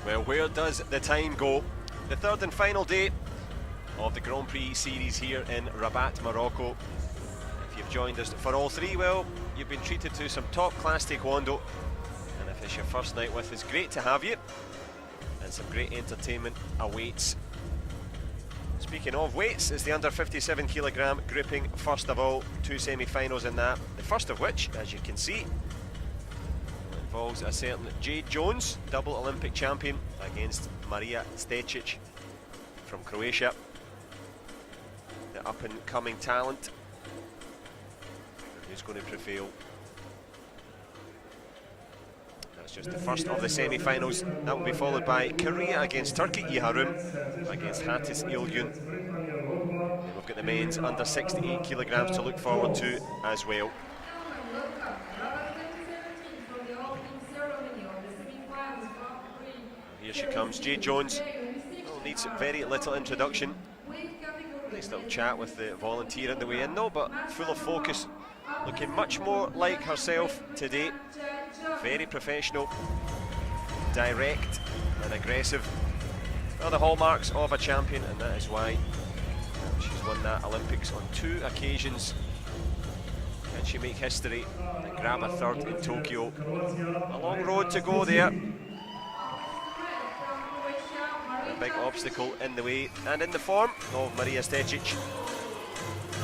Well, where does the time go? The third and final day of the Grand Prix series here in Rabat, Morocco. If you've joined us for all three, well, you've been treated to some top-class Taekwondo. And if it's your first night with us, great to have you. And some great entertainment awaits. Speaking of weights, it's the under 57 kilogram grouping. First of all, two semi-finals in that. The first of which, as you can see, involves a certain Jade Jones, double Olympic champion, against Marija Stecic from Croatia, the up-and-coming talent. Who's going to prevail? That's just the first of the semi-finals. That will be followed by Korea against Turkey, Iharum against Hatis Ilgun. And we've got the men's under 68 kilograms to look forward to as well. Here she comes, Jade Jones. Needs very little introduction. Nice little chat with the volunteer on the way in though, but full of focus. Looking much more like herself today. Very professional, direct and aggressive. Are the hallmarks of a champion, and that is why she's won that Olympics on 2 occasions. Can she make history and grab a third in Tokyo? A long road to go there. A big obstacle in the way and in the form of Marija Stecic.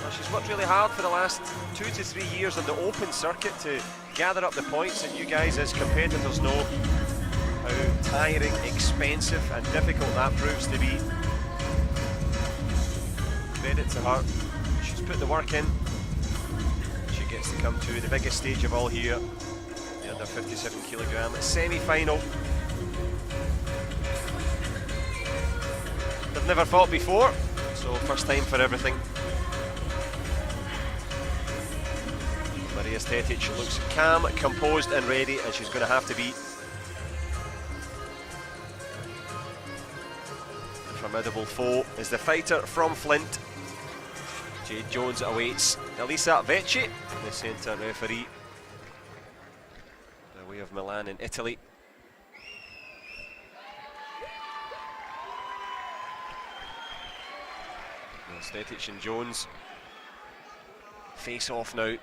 Well, she's worked really hard for the last 2 to 3 years on the open circuit to gather up the points, and you guys as competitors know how tiring, expensive and difficult that proves to be. Credit to her, she's put the work in. She gets to come to the biggest stage of all here, the under 57 kilogram semi-final. They've never fought before, so first time for everything. Marija Stecic looks calm, composed and ready, and she's going to have to be. The formidable foe is the fighter from Flint. Jade Jones awaits Elisa Vecchi, the centre referee, by way of Milan in Italy. Stecic and Jones face off now.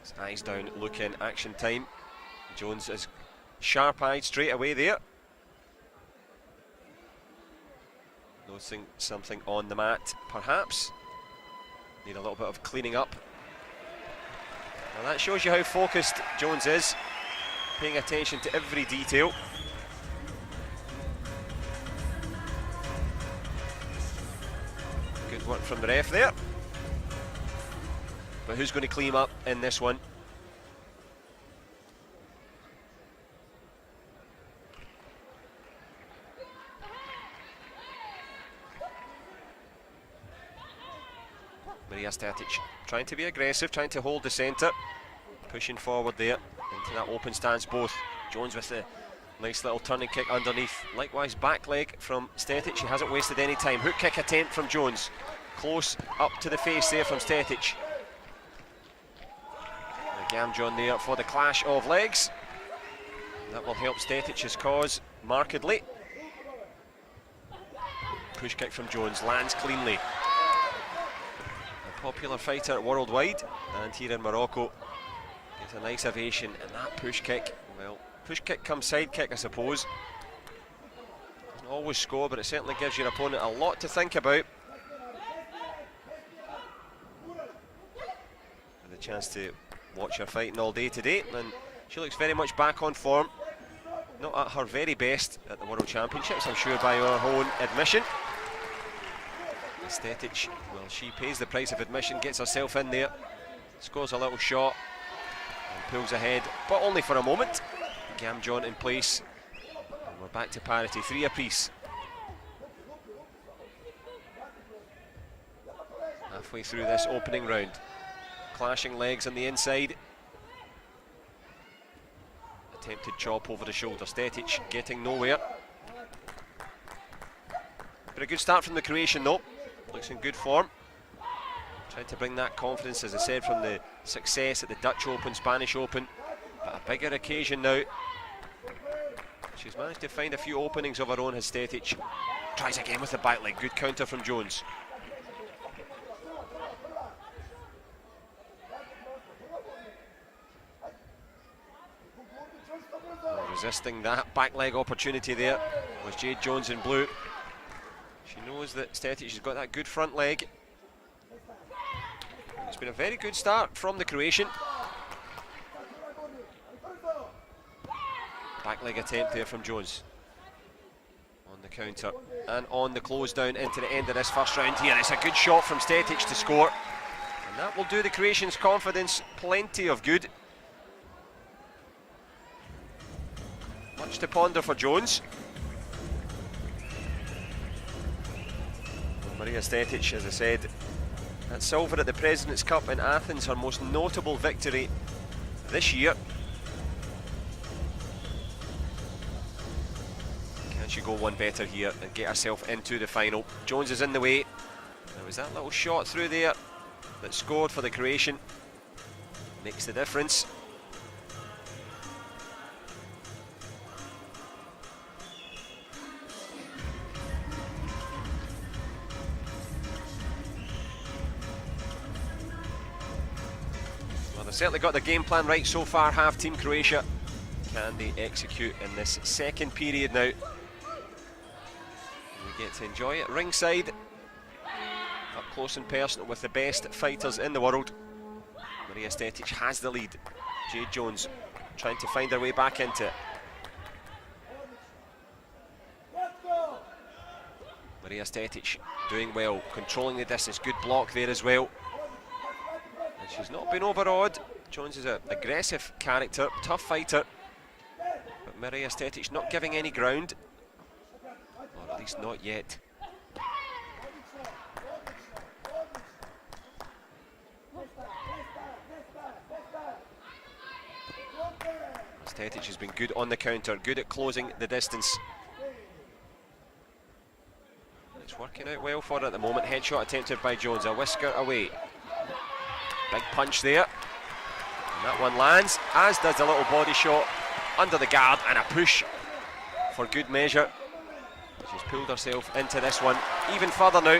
His eyes down, look in, action time. Jones is sharp-eyed straight away there. Noticing something on the mat, perhaps. Need a little bit of cleaning up. Now that shows you how focused Jones is, paying attention to every detail. Good work from the ref there. But who's going to clean up in this one? Marija Stecic trying to be aggressive, trying to hold the centre, pushing forward there into that open stance both. Jones with the nice little turning kick underneath. Likewise back leg from Stecic. She hasn't wasted any time. Hook kick attempt from Jones. Close up to the face there from Stecic. Gamjon there for the clash of legs. That will help Stetic's cause markedly. Push kick from Jones, lands cleanly. A popular fighter worldwide, and here in Morocco gets a nice ovation, and that push kick, well, push kick comes side kick I suppose. Doesn't always score, but it certainly gives your opponent a lot to think about. And a chance to watch her fighting all day today, and she looks very much back on form. Not at her very best at the World Championships, I'm sure, by her own admission. Stecic, well, she pays the price of admission, gets herself in there, scores a little shot, and pulls ahead, but only for a moment. Gamjon in place, and we're back to parity, 3 apiece. Halfway through this opening round. Clashing legs on the inside. Attempted chop over the shoulder. Stecic getting nowhere. But a good start from the Croatian though. Looks in good form. Trying to bring that confidence, as I said, from the success at the Dutch Open, Spanish Open. But a bigger occasion now. She's managed to find a few openings of her own, has Stetic. Tries again with the back leg. Good counter from Jones. Resisting that back leg opportunity there was Jade Jones in blue. She knows that Stetic has got that good front leg. It's been a very good start from the Croatian. Back leg attempt there from Jones. On the counter and on the close down into the end of this first round here. It's a good shot from Stetic to score. And that will do the Croatians' confidence plenty of good. Much to ponder for Jones. Maria Stetic, as I said, that silver at the President's Cup in Athens, her most notable victory this year. Can she go one better here and get herself into the final? Jones is in the way. There was that little shot through there that scored for the Croatian. Makes the difference. They've certainly got the game plan right so far, have Team Croatia. Can they execute in this second period now? We get to enjoy it ringside, up close and personal with the best fighters in the world. Maria Stetic has the lead. Jade Jones trying to find her way back into it. Maria Stetic doing well, controlling the distance, good block there as well. She's not been overawed. Jones is an aggressive character, tough fighter. But Maria Stetic not giving any ground. Or at least not yet. Stetic has been good on the counter, good at closing the distance. It's working out well for her at the moment. Headshot attempted by Jones, a whisker away. Big punch there, and that one lands, as does a little body shot under the guard, and a push for good measure. She's pulled herself into this one even further now.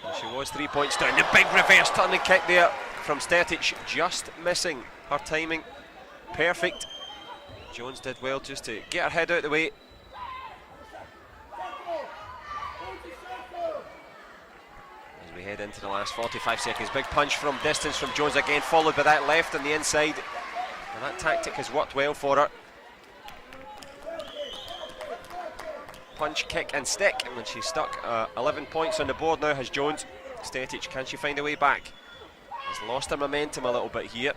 And she was 3 points down. The big reverse turning kick there from Stetic, just missing her timing. Perfect. Jones did well just to get her head out of the way. We head into the last 45 seconds. Big punch from distance from Jones again, followed by that left on the inside. And that tactic has worked well for her. Punch, kick and stick. And when she's stuck, 11 points on the board now has Jones. Stetic, can she find a way back? Has lost her momentum a little bit here.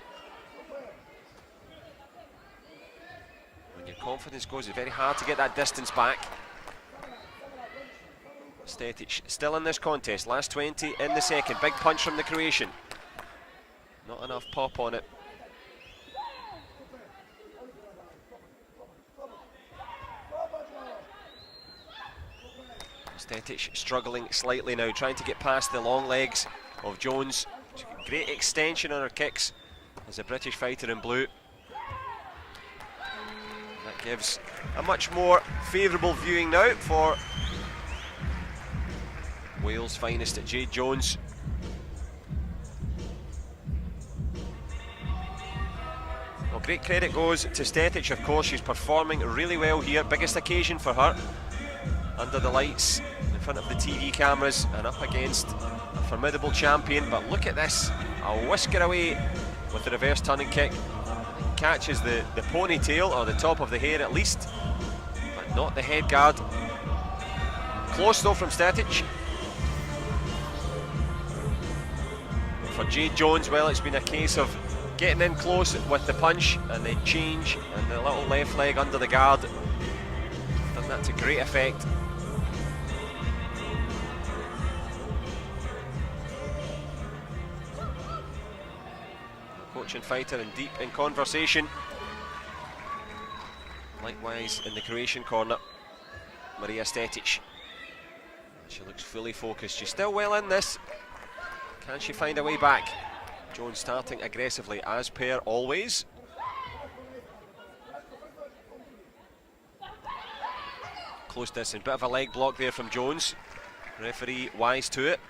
When your confidence goes, it's very hard to get that distance back. Stetic still in this contest, last 20 in the second. Big punch from the Croatian. Not enough pop on it. Stetic struggling slightly now, trying to get past the long legs of Jones. Great extension on her kicks as a British fighter in blue. That gives a much more favourable viewing now for Wales' finest at Jade Jones. Well, great credit goes to Stetic, of course. She's performing really well here. Biggest occasion for her. Under the lights, in front of the TV cameras, and up against a formidable champion. But look at this, a whisker away with the reverse turning kick. Catches the ponytail, or the top of the hair at least, but not the head guard. Close though from Stetic. For Jade Jones, well, it's been a case of getting in close with the punch and the change and the little left leg under the guard. Done that to great effect. Coach and fighter and deep in conversation. Likewise in the Croatian corner, Maria Stetic. She looks fully focused. She's still well in this. Can she find a way back? Jones starting aggressively as per always. close distance. Bit of a leg block there from Jones. Referee wise to it.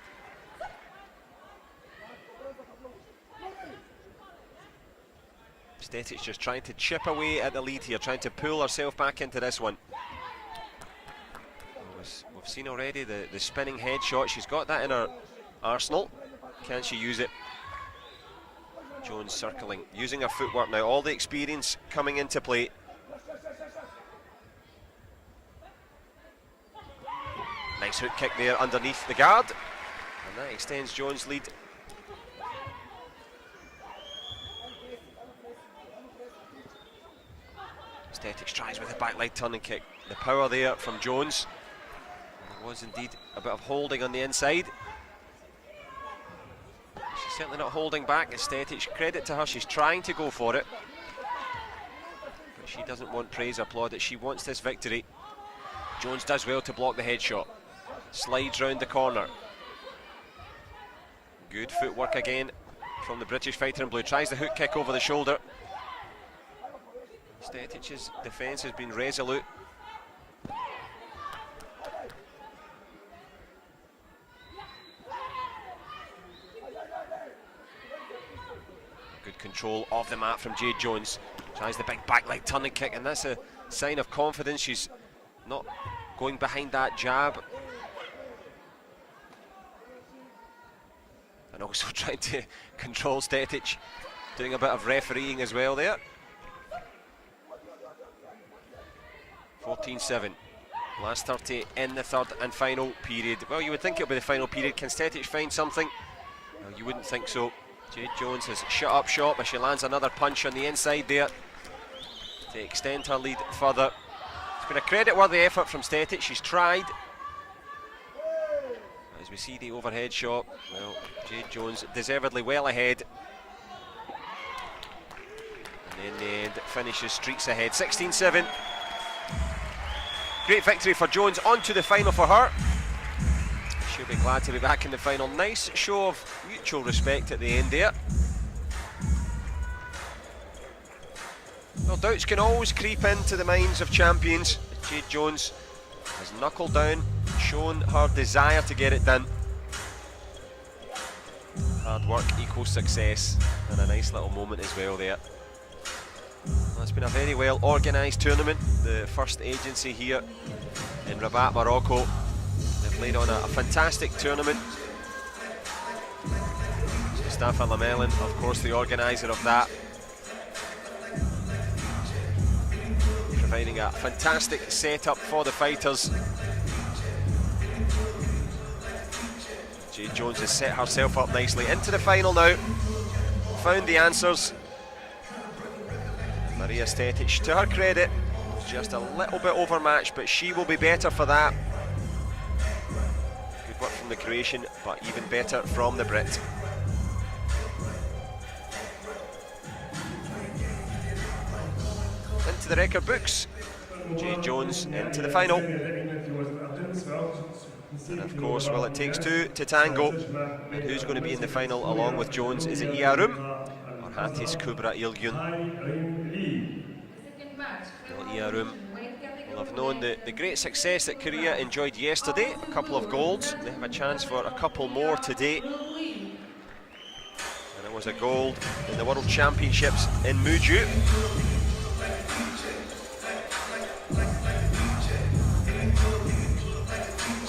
Stetic just trying to chip away at the lead here, trying to pull herself back into this one. We've seen already the spinning head shot. She's got that in her arsenal. Can she use it? Jones circling, using her footwork now. All the experience coming into play. Nice hook kick there underneath the guard. And that extends Jones' lead. Stetic tries with a back leg turning kick. The power there from Jones. There was indeed a bit of holding on the inside. She's certainly not holding back. Stetic, credit to her, she's trying to go for it. But she doesn't want praise or plaudits, she wants this victory. Jones does well to block the headshot. Slides round the corner. Good footwork again from the British fighter in blue. Tries the hook kick over the shoulder. Stetic's defence has been resolute. Good control of the mat from Jade Jones. Tries the big back leg turning kick, and that's a sign of confidence. She's not going behind that jab. And also trying to control Stetic, doing a bit of refereeing as well there. 14-7, last 30 in the third and final period. Well, you would think it would be the final period. Can Stetic find something? No, you wouldn't think so. Jade Jones has shut up shop as she lands another punch on the inside there to extend her lead further. It's been a credit-worthy effort from Stetic. She's tried. As we see the overhead shot, well, Jade Jones deservedly well ahead. And in the end, finishes streaks ahead. 16-7. Great victory for Jones, on to the final for her. She'll be glad to be back in the final. Nice show of mutual respect at the end there. Well, doubts can always creep into the minds of champions. Jade Jones has knuckled down, shown her desire to get it done. Hard work equals success, and a nice little moment as well there. Well, it's been a very well organised tournament, the first agency here in Rabat, Morocco. They've laid on a fantastic tournament. Mustafa Lamelin, of course, the organiser of that, providing a fantastic setup for the fighters. Jade Jones has set herself up nicely into the final now. Found the answers. Maria Stetic, to her credit, was just a little bit overmatched, but she will be better for that. Good work from the Croatian, but even better from the Brit. Into the record books, Jade Jones into the final. And of course, well, it takes two to tango. And who's going to be in the final along with Jones? Is it Iarum or Hatis Kubra Ilgun? Well, Iarum will have known the great success that Korea enjoyed yesterday. A couple of golds. They have a chance for a couple more today. And it was a gold in the World Championships in Muju.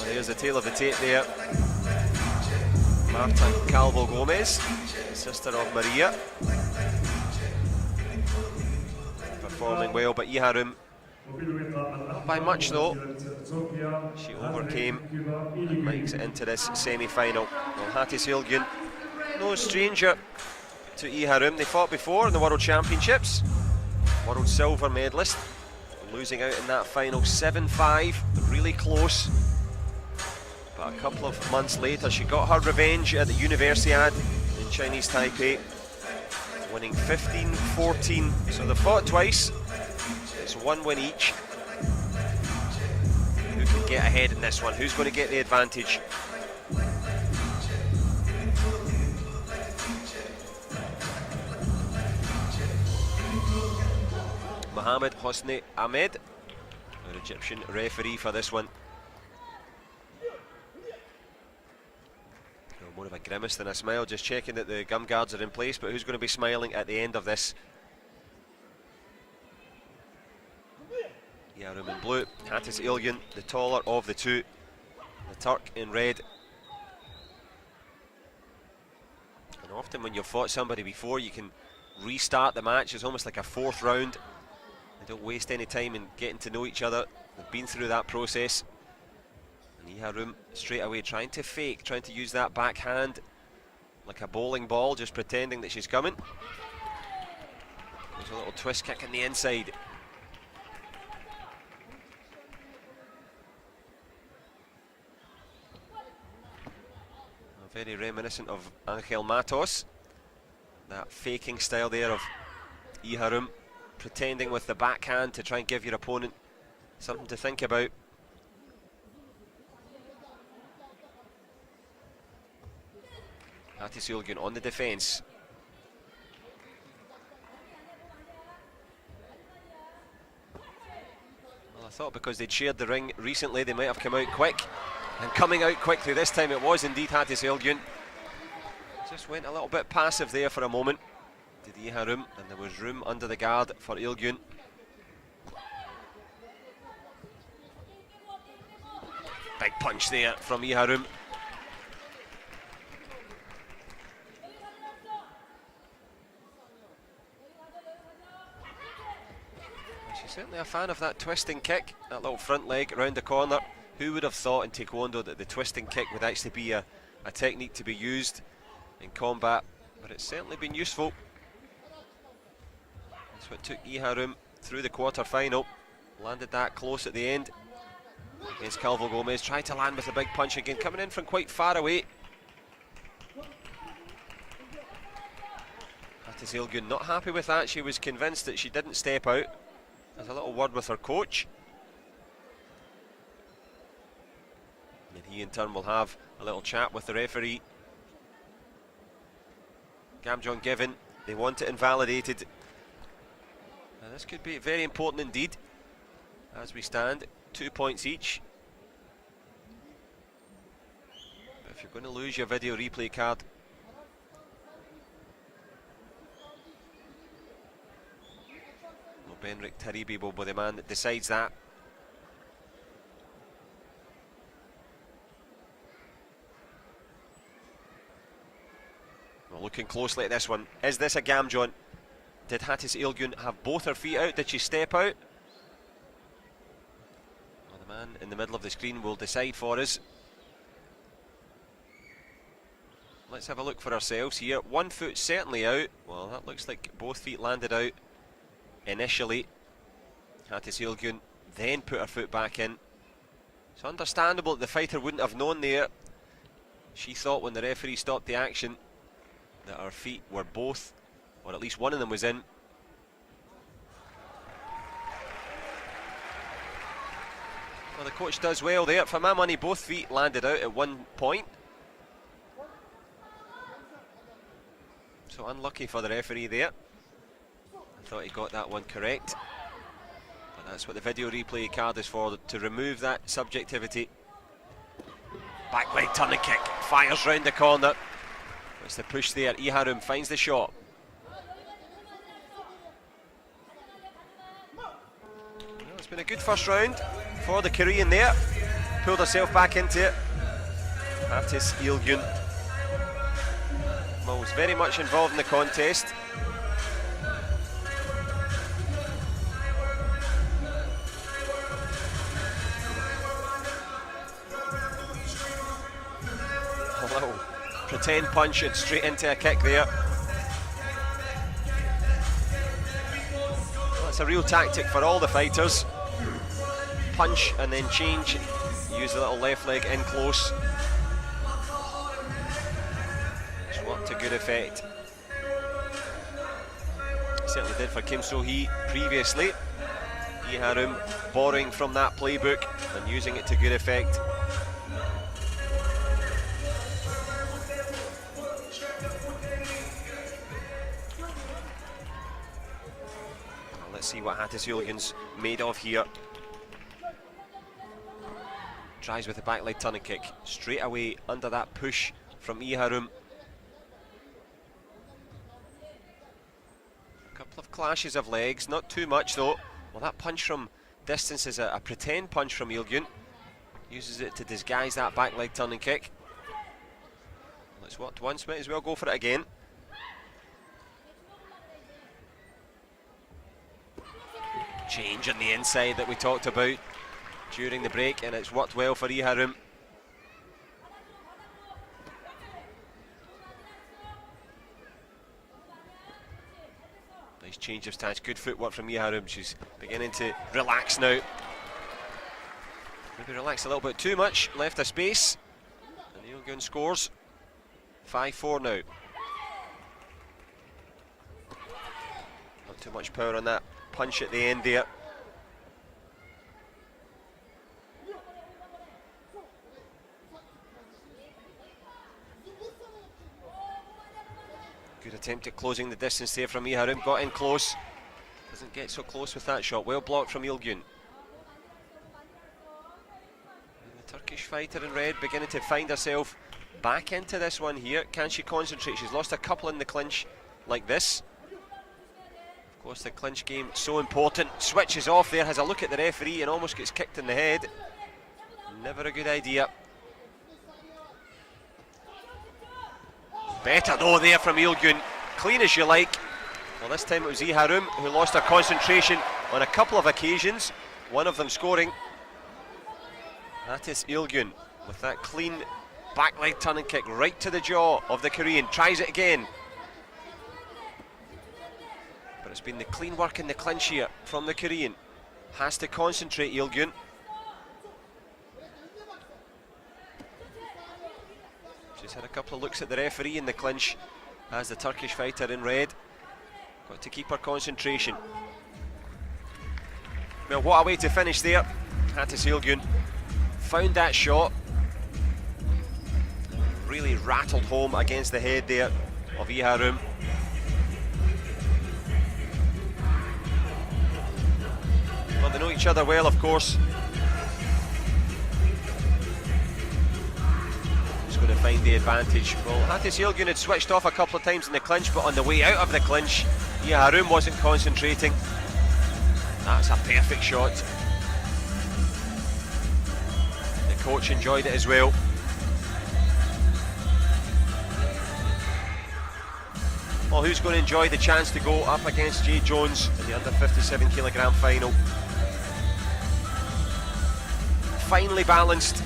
There's the tail of the tape there. Marta Calvo Gomez, sister of Maria. Performing well, but Iarum, not by much though. She overcame and makes it into this semi-final. Well, Hatis Ilgun, no stranger to Iarum. They fought before in the World Championships. World silver medalist, losing out in that final 7-5, really close. But a couple of months later, she got her revenge at the Universiade in Chinese Taipei, winning 15-14. So they fought twice. It's one win each. Who can get ahead in this one? Who's going to get the advantage? Mohamed Hosni Ahmed, our Egyptian referee for this one. Oh, more of a grimace than a smile, just checking that the gum guards are in place, but who's going to be smiling at the end of this? Yarum in blue, Hatis Ilgun, the taller of the two, the Turk in red. And often when you've fought somebody before, you can restart the match. It's almost like a fourth round. They don't waste any time in getting to know each other. They've been through that process. And Yarum straight away trying to fake, trying to use that backhand like a bowling ball, just pretending that she's coming. There's a little twist kick in the inside. Very reminiscent of Angel Matos. That faking style there of Iharum, pretending with the backhand to try and give your opponent something to think about. Hatis Ilgun on the defence. Well, I thought because they'd shared the ring recently they might have come out quick. And coming out quickly this time, it was indeed Hatis Ilgun. Just went a little bit passive there for a moment, did Iharum, and there was room under the guard for Ilgun. Big punch there from Iharum. She's certainly a fan of that twisting kick, that little front leg round the corner. Who would have thought in Taekwondo that the twisting kick would actually be a technique to be used in combat, but it's certainly been useful. That's what took Iharum through the quarter-final. Landed that close at the end against Calvo Gomez. Tried to land with a big punch again, coming in from quite far away. Hatis Ilgun not happy with that. She was convinced that she didn't step out. There's a little word with her coach. And he in turn will have a little chat with the referee. Gamjon given, they want it invalidated. Now this could be very important indeed. As we stand, 2 points each. But if you're going to lose your video replay card, well, Benrik Taribi will be the man that decides that. Looking closely at this one. Is this a Gamjon? Did Hatis Ilgun have both her feet out? Did she step out? Well, the man in the middle of the screen will decide for us. Let's have a look for ourselves here. One foot certainly out. Well, that looks like both feet landed out initially. Hatis Ilgun then put her foot back in. It's understandable that the fighter wouldn't have known there. She thought when the referee stopped the action that our feet were both, or at least one of them was in. Well, the coach does well there. For my money, both feet landed out at one point. So unlucky for the referee there. I thought he got that one correct. But that's what the video replay card is for, to remove that subjectivity. Back leg turning kick, fires round the corner. It's the push there. Iharum finds the shot. Well, it's been a good first round for the Korean there. Pulled herself back into it. Hatis Ilgun was very much involved in the contest. Pretend punch it straight into a kick there. Well, it's a real tactic for all the fighters. Punch and then change. Use the little left leg in close. It's worked to good effect. Certainly did for Kim So-hee previously. Iharum borrowing from that playbook and using it to good effect. Let's see what Hatis Ilgun's made of here. Tries with the back leg turning kick. Straight away under that push from Iharum. A couple of clashes of legs, not too much though. Well, that punch from distance is a pretend punch from Ilgun. Uses it to disguise that back leg turning kick. Well, it's worked once, might as well go for it again. Change on the inside that we talked about during the break, and it's worked well for Iharum. Nice change of stance, good footwork from Iharum. She's beginning to relax now. Maybe relaxed a little bit too much, left a space. And Ilgun scores. 5-4 now. Not too much power on that punch at the end there. Good attempt at closing the distance there from Iharum. Got in close. Doesn't get so close with that shot. Well blocked from Ilgun. The Turkish fighter in red beginning to find herself back into this one here. Can she concentrate? She's lost a couple in the clinch like this. Of course, the clinch game so important. Switches off there, has a look at the referee and almost gets kicked in the head. Never a good idea. Better though there from Ilgun. Clean as you like. Well, this time it was Iharum who lost her concentration on a couple of occasions. One of them scoring. That is Ilgun with that clean back leg turning kick right to the jaw of the Korean. Tries it again. But it's been the clean work in the clinch here from the Korean. Has to concentrate, Ilgun. She's had a couple of looks at the referee in the clinch as the Turkish fighter in red. Got to keep her concentration. Well, what a way to finish there. Hatis Ilgun found that shot. Really rattled home against the head there of Iharum. Well, they know each other well, of course. Who's going to find the advantage? Well, Hatis Ilgun had switched off a couple of times in the clinch, but on the way out of the clinch, Iharum wasn't concentrating. That's a perfect shot. The coach enjoyed it as well. Well, who's going to enjoy the chance to go up against Jade Jones in the under 57 kilogram final? Finely balanced.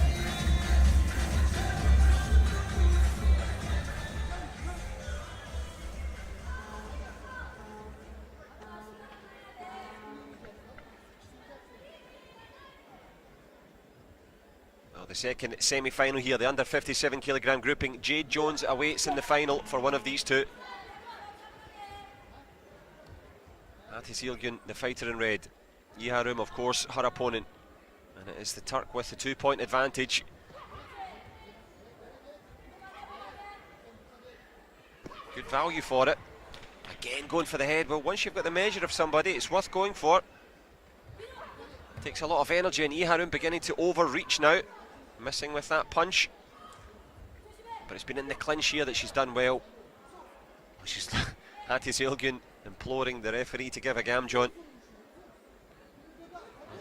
Well, the second semi-final here, the under 57 kilogram grouping. Jade Jones awaits in the final for one of these two. Hatis Ilgun, the fighter in red. Iharum, of course, her opponent. And it is the Turk with the 2-point advantage. Good value for it. Again, going for the head. Well, once you've got the measure of somebody, it's worth going for. Takes a lot of energy, and Iharum beginning to overreach now. Missing with that punch. But it's been in the clinch here that she's done well. She's Hatis Ilgun imploring the referee to give a gamjon.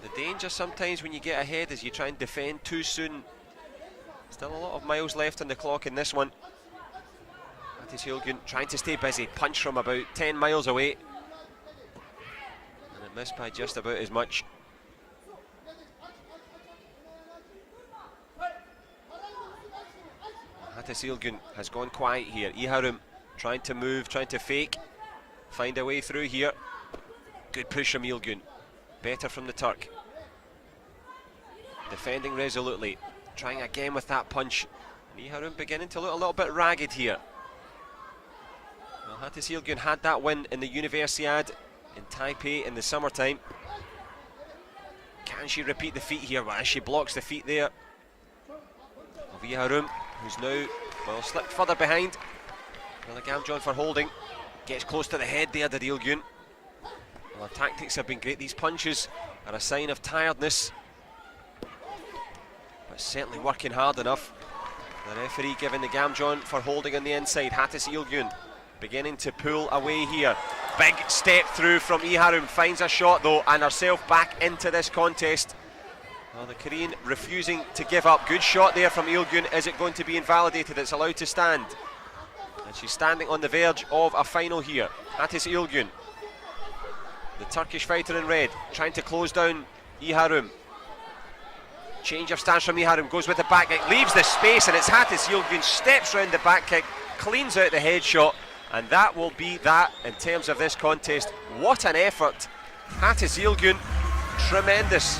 The danger sometimes when you get ahead is you try and defend too soon. Still a lot of miles left on the clock in this one. Hatis Ilgun trying to stay busy. Punch from about 10 miles away. And it missed by just about as much. Hatis Ilgun has gone quiet here. Iharum trying to move, trying to fake. Find a way through here. Good push from Ilgun. Better from the Turk. Defending resolutely. Trying again with that punch. Iharum beginning to look a little bit ragged here. Well, Hatis Ilgun had that win in the Universiade in Taipei in the summertime. Can she repeat the feat here? Well, she blocks the feet there of Iharum, who's now, well, slipped further behind. Well, a gamjon for holding. Gets close to the head there, did Ilgun. Well, the tactics have been great. These punches are a sign of tiredness. But But certainly working hard enough. The referee giving the Gamjon for holding on the inside. Hattis Ilgun beginning to pull away here. Big step through from Iharum, finds a shot though, and herself back into this contest. Well, the Korean refusing to give up. Good shot there from Ilgun. Is it going to be invalidated? It's allowed to stand. And she's standing on the verge of a final here. Hattis Ilgun, the Turkish fighter in red, trying to close down Iharum. Change of stance from Iharum, goes with the back kick, leaves the space, and it's Hattis Ilgun, steps round the back kick, cleans out the headshot, and that will be that in terms of this contest. What an effort. Hattis Ilgun, tremendous.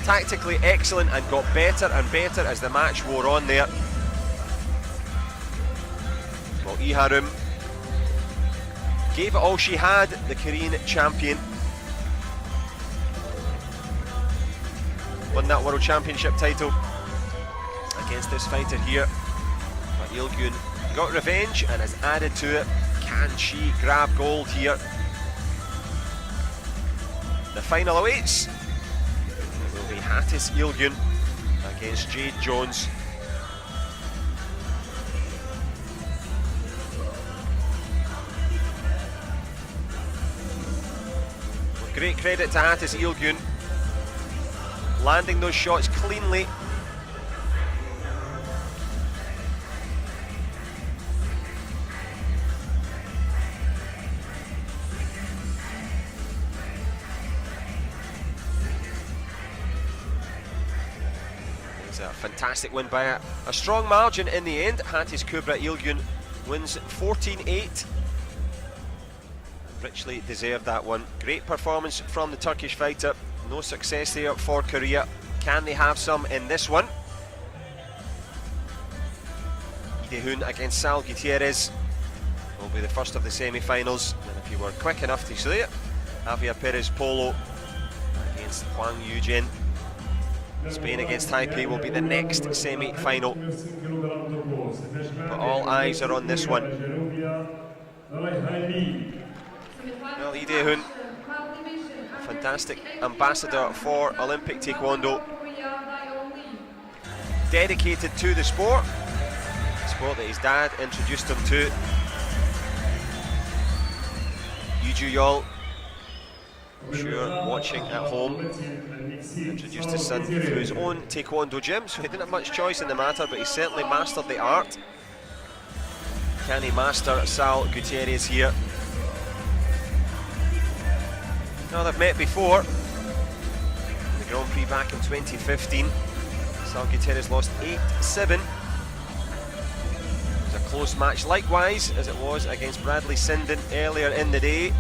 Tactically excellent and got better and better as the match wore on there. Well, Iharum gave it all she had, the Korean champion. Won that World Championship title against this fighter here. But Ilgun got revenge and has added to it. Can she grab gold here? The final awaits. It will be Hattis Ilgun against Jade Jones. Well, great credit to Hattis Ilgun, landing those shots cleanly. It's a fantastic win by a strong margin in the end. Hattis Kubra Ilgun wins 14-8. Richly deserved that one. Great performance from the Turkish fighter. No success there for Korea. Can they have some in this one? Idehun against Sal Gutierrez will be the first of the semi-finals. And if you were quick enough to see it, Javier Perez Polo against Huang Yujin. Spain against Taipei will be the next semi-final. But all eyes are on this one. Well, Idehun, fantastic ambassador for Olympic Taekwondo, dedicated to the sport that his dad introduced him to. Yuju Yol, I'm sure watching at home, introduced his son through his own Taekwondo gym, so he didn't have much choice in the matter, but he certainly mastered the art. Can he master Sal Gutierrez here? Now, they've met before, the Grand Prix back in 2015. Sal Gutierrez lost 8-7. It was a close match likewise, as it was against Bradley Sinden earlier in the day.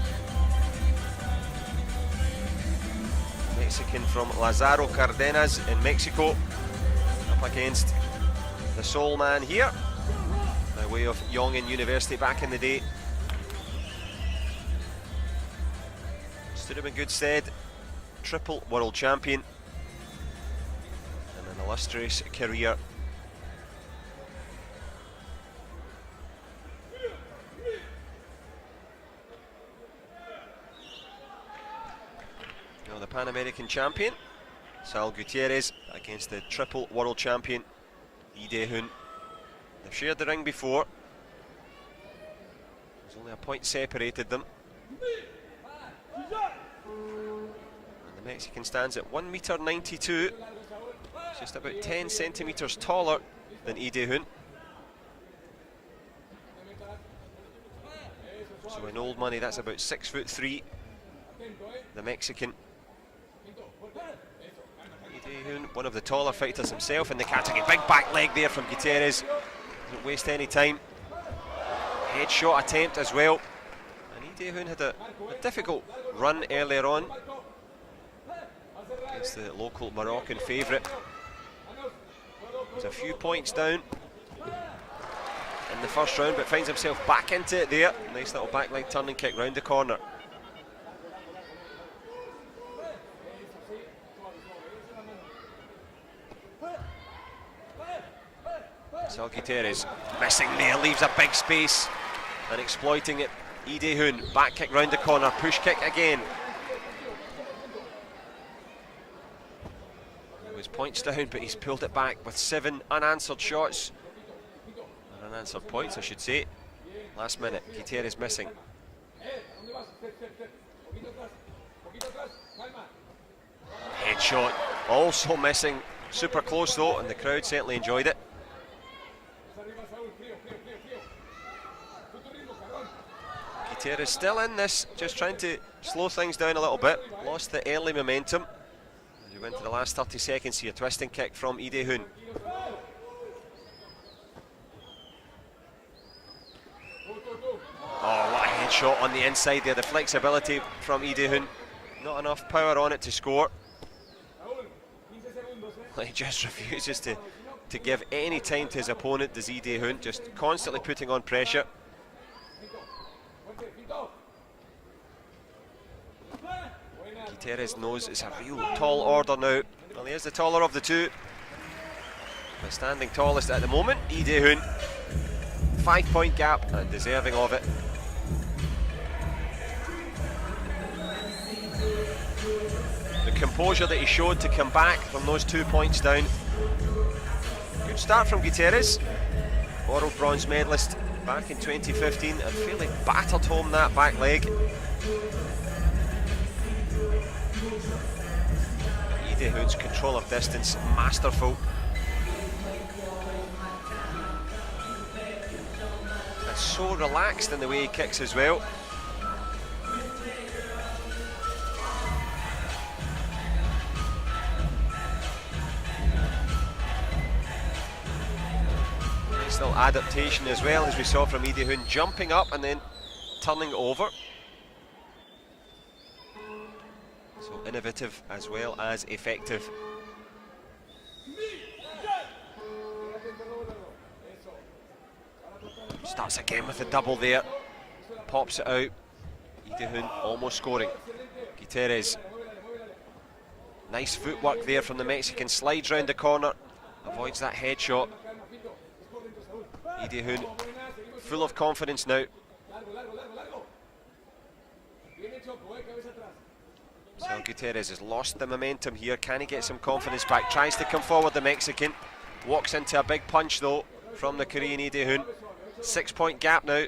Mexican from Lazaro Cardenas in Mexico, up against the Seoul man here, by way of Yongin University back in the day. Stood him in good stead, triple world champion, and an illustrious career. Now the Pan American champion, Sal Gutierrez, against the triple world champion, Idehun. They've shared the ring before. There's only a point separated them. And the Mexican stands at 1m92, just about 10 centimetres taller than Idehun. So in old money, that's about 6'3", the Mexican. Idehun, one of the taller fighters himself in the category. Big back leg there from Gutierrez, doesn't waste any time. Headshot attempt as well. Idehun had a difficult run earlier on against the local Moroccan favourite. He's a few points down in the first round, but finds himself back into it there. Nice little back leg turning kick round the corner. Sal Gutierrez missing there, leaves a big space and exploiting it. Idehun, back kick round the corner, push kick again. was points down, but he's pulled it back with 7 unanswered shots. Or unanswered points, I should say. Last minute, Gutierrez missing. Headshot, also missing. Super close though, and the crowd certainly enjoyed it. Gutierrez still in this, just trying to slow things down a little bit. Lost the early momentum. As we went to the last 30 seconds here, twisting kick from Idehun. Oh, what a headshot on the inside there. The flexibility from Idehun. Not enough power on it to score. He just refuses to give any time to his opponent, does Idehun, just constantly putting on pressure. Gutierrez knows it's a real tall order now. Well, he is the taller of the two. But standing tallest at the moment, Idehun. 5-point gap and deserving of it. The composure that he showed to come back from those 2 points down. Good start from Gutierrez. World bronze medalist back in 2015 and fairly battered home that back leg. Idehun's control of distance, masterful. And so relaxed in the way he kicks as well. Nice little adaptation as well, as we saw from Idehun, jumping up and then turning over. So innovative as well as effective. Starts again with the double there. Pops it out. Idehun almost scoring. Gutierrez. Nice footwork there from the Mexican. Slides round the corner. Avoids that headshot. Idehun full of confidence now. So Gutierrez has lost the momentum here. Can he get some confidence back? Tries to come forward, the Mexican. Walks into a big punch though from the Korean Idehun. 6-point gap now.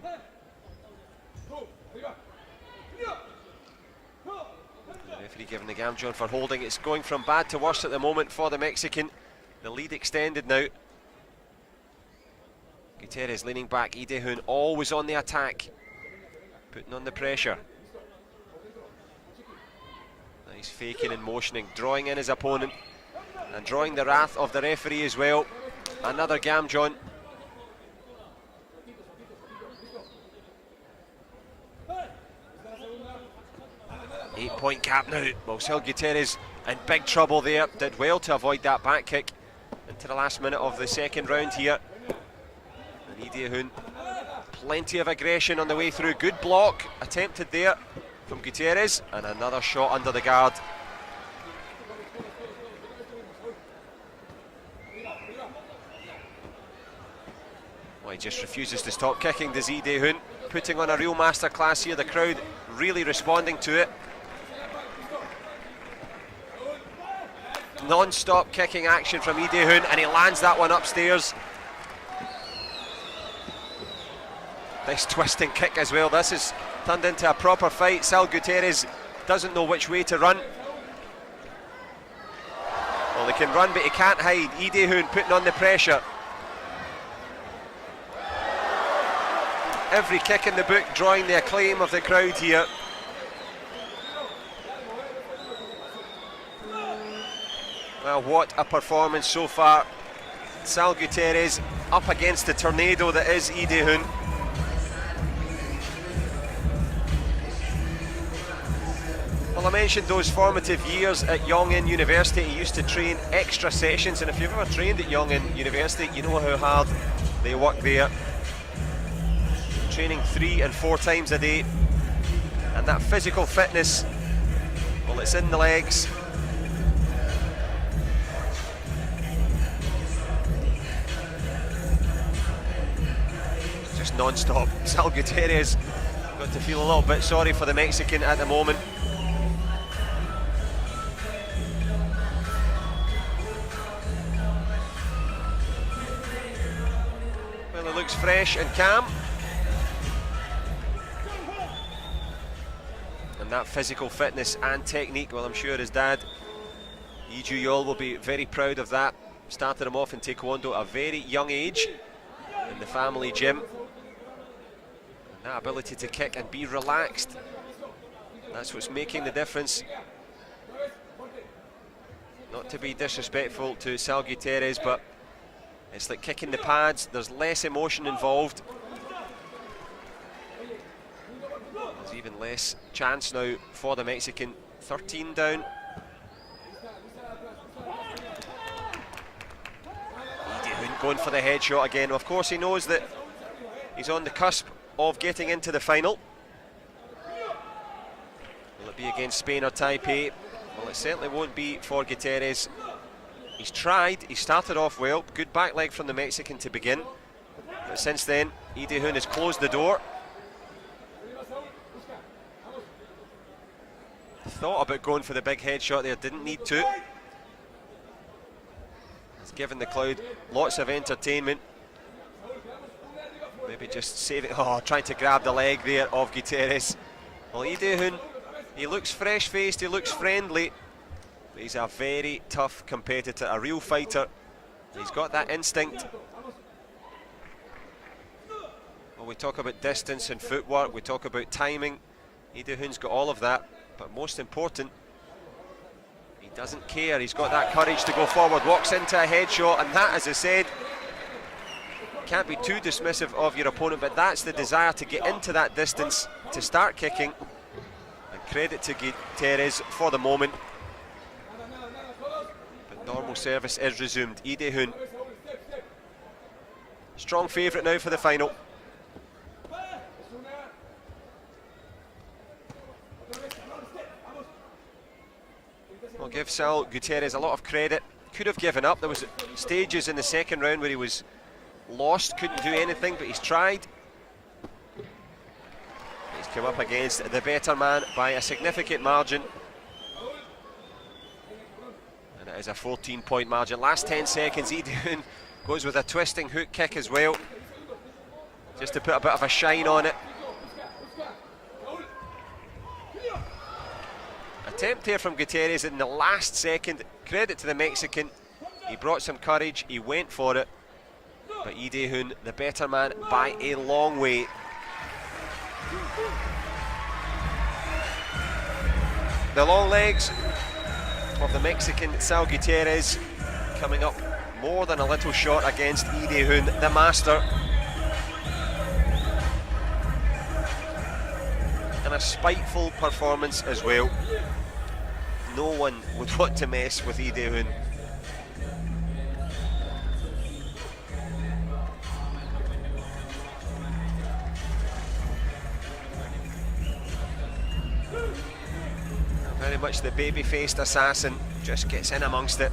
The referee giving the Gamjon for holding. It's going from bad to worse at the moment for the Mexican. The lead extended now. Gutierrez leaning back. Idehun always on the attack, putting on the pressure. Nice faking and motioning, drawing in his opponent and drawing the wrath of the referee as well. Another Gamjon. 8-point gap now. Well, still Gutierrez in big trouble there. Did well to avoid that back kick into the last minute of the second round here. And Idehun, plenty of aggression on the way through. Good block attempted there from Gutierrez, and another shot under the guard. Well, he just refuses to stop kicking, does Idehun. Putting on a real masterclass here. The crowd really responding to it. Non-stop kicking action from Idehun, and he lands that one upstairs. Nice twisting kick as well. This has turned into a proper fight. Sal Gutierrez doesn't know which way to run. Well, he can run, but he can't hide. Idehun putting on the pressure. Every kick in the book drawing the acclaim of the crowd here. Well, what a performance so far. Sal Gutierrez up against the tornado that is Idehun. Well, I mentioned those formative years at Yongin University. He used to train extra sessions, and if you've ever trained at Yongin University, you know how hard they work there. Training 3 and 4 times a day, and that physical fitness, well, it's in the legs. Just non-stop. Sal Gutierrez got to feel a little bit sorry for the Mexican at the moment. looks fresh and calm. And that physical fitness and technique, well, I'm sure his dad, AGIOS, will be very proud of that. Started him off in Taekwondo at a very young age in the family gym. And that ability to kick and be relaxed, that's what's making the difference. Not to be disrespectful to Sal Gutierrez, but it's like kicking the pads. There's less emotion involved. There's even less chance now for the Mexican. 13 down. Idehun going for the headshot again. Of course, he knows that he's on the cusp of getting into the final. Will it be against Spain or Taipei? Well, it certainly won't be for Gutierrez. He's tried, he started off well, good back leg from the Mexican to begin. But since then, Idehun has closed the door. Thought about going for the big headshot there, didn't need to. He's given the crowd lots of entertainment. Maybe just saving, trying to grab the leg there of Gutierrez. Well, Idehun, he looks fresh-faced, he looks friendly, but he's a very tough competitor, a real fighter. He's got that instinct. Well, we talk about distance and footwork, we talk about timing. Idehun's got all of that, but most important, he doesn't care. He's got that courage to go forward, walks into a headshot, and that, as I said, can't be too dismissive of your opponent, but that's the desire to get into that distance, to start kicking. Credit to Gutierrez for the moment. But normal service is resumed. Idehun, strong favourite now for the final. I'll give Sal Gutierrez a lot of credit. Could have given up. There was stages in the second round where he was lost, couldn't do anything, but he's tried. He's come up against the better man by a significant margin. And it is a 14-point margin. Last 10 seconds, Idehun goes with a twisting hook kick as well, just to put a bit of a shine on it. Attempt here from Gutierrez in the last second. Credit to the Mexican. He brought some courage, he went for it. But Idehun, the better man by a long way. The long legs of the Mexican Sal Gutierrez coming up more than a little short against Idehun, the master. And a spiteful performance as well. No one would want to mess with Idehun. Very much the baby-faced assassin, just gets in amongst it.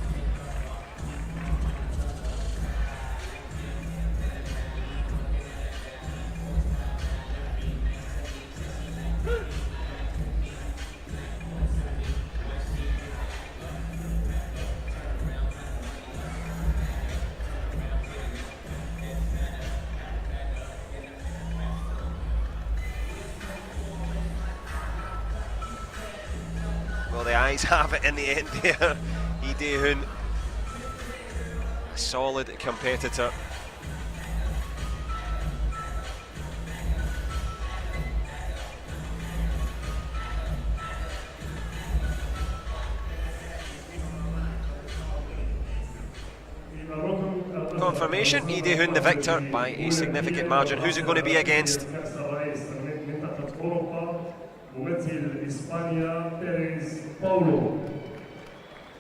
Well, the eyes have it in the end there. Idehun, a solid competitor. Confirmation, Idehun the victor by a significant margin. Who's it going to be against?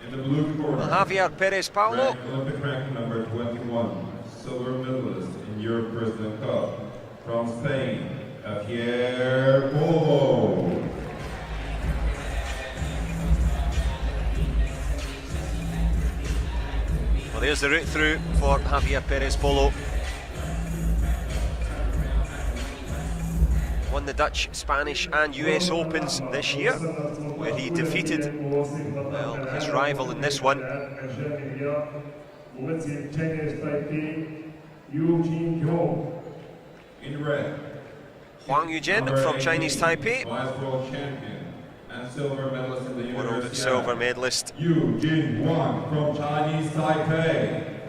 In the blue corner, Javier Perez Paulo. Olympic rank number 21, silver medalist in Europe President Cup. From Spain, Javier Paulo. Well, there's the route through for Javier Perez Paulo. Won the Dutch, Spanish and US Opens this year, where he defeated, well, his rival in this one. In red, Huang Yujin number from Chinese 18, Taipei, Vice World Champion and silver medalist in the world University. silver medalist. Eugene Wang from Chinese Taipei.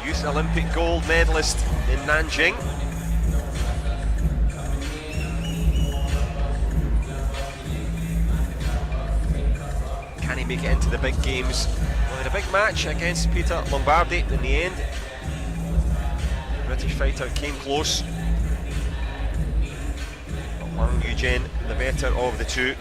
Youth Olympic gold medalist in Nanjing. Can he make it into the big games? Well, in a big match against Peter Lombardi in the end. The British fighter came close. But Huang Yujin, the better of the two.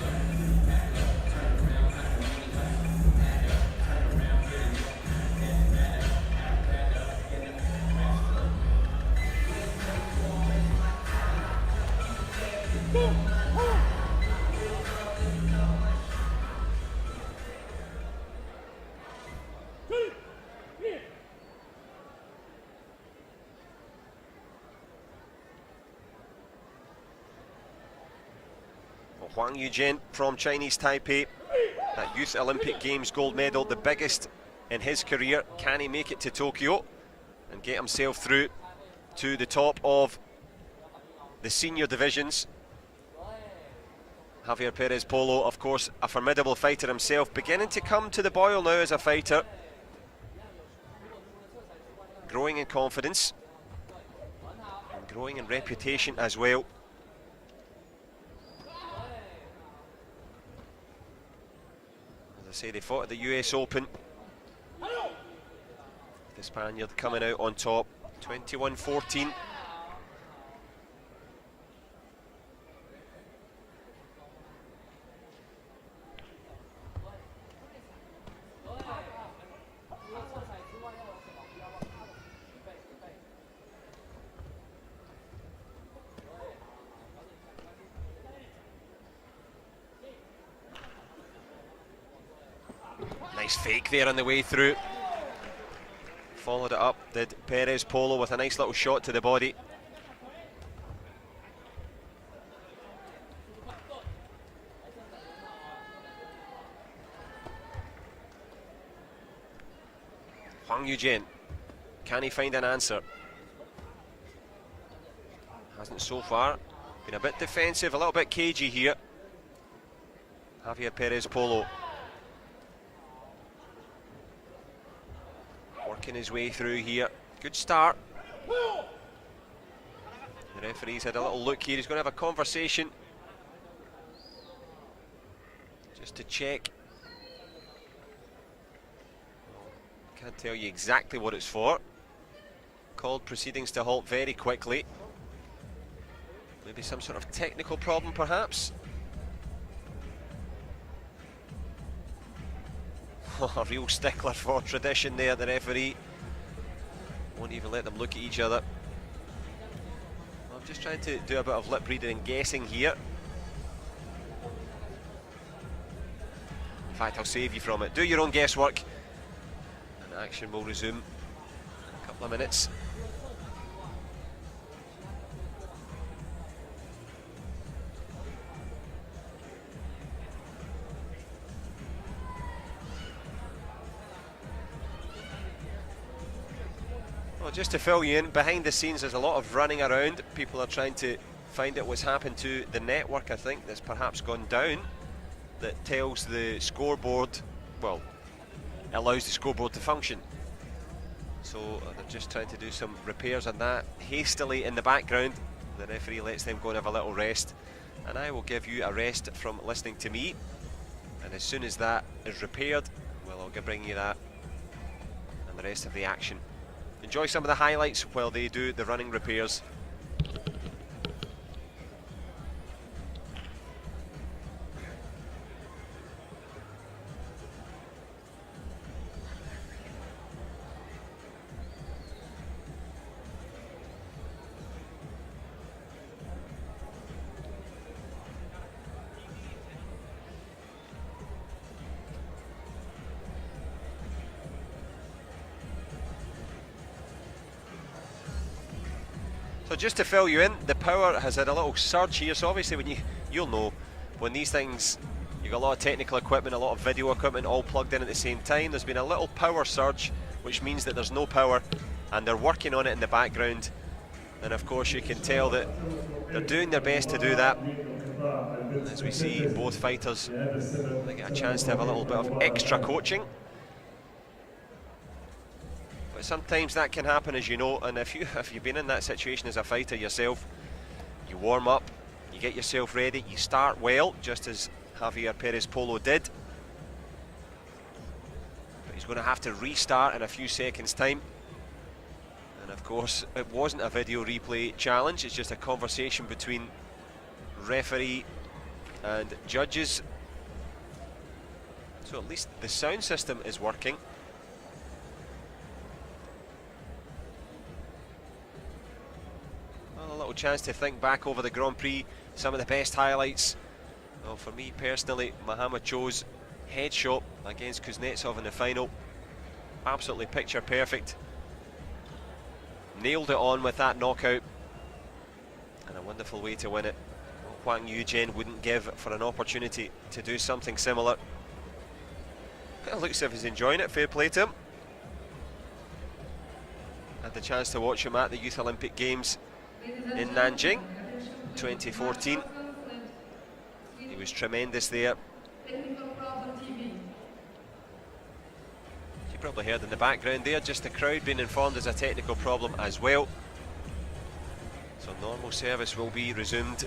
Huang Yujin from Chinese Taipei, that Youth Olympic Games gold medal, the biggest in his career. Can he make it to Tokyo and get himself through to the top of the senior divisions? Javier Perez Polo, of course, a formidable fighter himself, beginning to come to the boil now as a fighter. Growing in confidence and growing in reputation as well. As I say, they fought at the US Open. The Spaniard coming out on top, 21-14. Nice fake there on the way through. Followed it up, did Perez Polo, with a nice little shot to the body. Huang Yujin, can he find an answer? Hasn't so far. Been a bit defensive, a little bit cagey here. Javier Perez Polo. Working his way through here. Good start. The referee's had a little look here. He's going to have a conversation just to check. Can't tell you exactly what it's for. Called proceedings to halt very quickly. Maybe some sort of technical problem, perhaps. A real stickler for tradition there, the referee. Won't even let them look at each other. I'm just trying to do a bit of lip reading and guessing here. In fact, I'll save you from it. Do your own guesswork. And action will resume in a couple of minutes. Well, just to fill you in, behind the scenes there's a lot of running around. People are trying to find out what's happened to the network, I think, that's perhaps gone down, that tells the scoreboard, well, allows the scoreboard to function. So they're just trying to do some repairs on that hastily in the background. The referee lets them go and have a little rest, and I will give you a rest from listening to me. And as soon as that is repaired, well, I'll bring you that and the rest of the action. Enjoy some of the highlights while they do the running repairs. So just to fill you in, the power has had a little surge here. So obviously when you'll know, when these things, you've got a lot of technical equipment, a lot of video equipment all plugged in at the same time, there's been a little power surge, which means that there's no power and they're working on it in the background, and of course you can tell that they're doing their best to do that. As we see both fighters, they get a chance to have a little bit of extra coaching. But sometimes that can happen, as you know, and if you've been in that situation as a fighter yourself, you warm up, you get yourself ready, you start well, just as Javier Perez Polo did. But he's going to have to restart in a few seconds' time. And of course, it wasn't a video replay challenge, it's just a conversation between referee and judges. So at least the sound system is working. Well, a little chance to think back over the Grand Prix, some of the best highlights. Well, for me personally, Mohamed Chou's headshot against Kuznetsov in the final, absolutely picture perfect. Nailed it on with that knockout, and a wonderful way to win it. Well, Huang Yuzhen wouldn't give for an opportunity to do something similar. It looks as if he's enjoying it, fair play to him. Had the chance to watch him at the Youth Olympic Games in Nanjing 2014. He was tremendous there. You probably heard in the background there, just the crowd being informed there's a technical problem as well. So normal service will be resumed.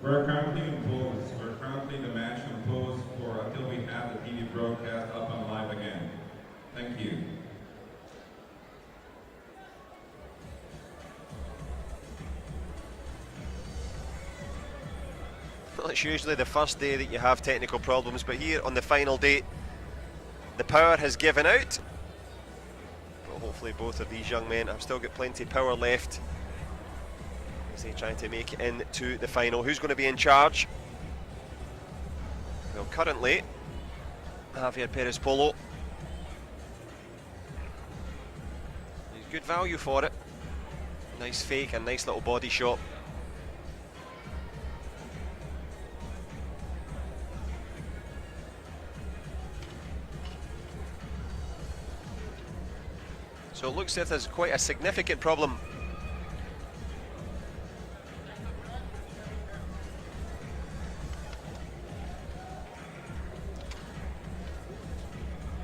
We're currently in pause. We're currently the match in pause until we have the TV broadcast up and live again. Thank you. Well, it's usually the first day that you have technical problems, but here on the final day, the power has given out. Well, hopefully both of these young men have still got plenty of power left as they try to make it into the final. Who's going to be in charge? Well, currently, Javier Perez Polo. He's good value for it. Nice fake and nice little body shot. So it looks as if there's quite a significant problem.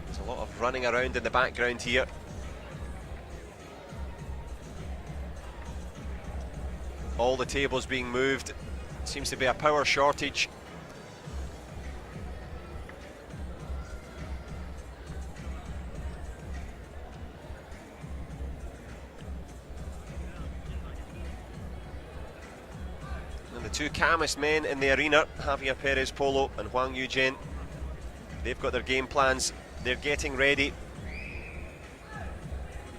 There's a lot of running around in the background here. All the tables being moved. Seems to be a power shortage. Two calmest men in the arena, Javier Perez Polo and Huang Yuzhen. They've got their game plans, they're getting ready,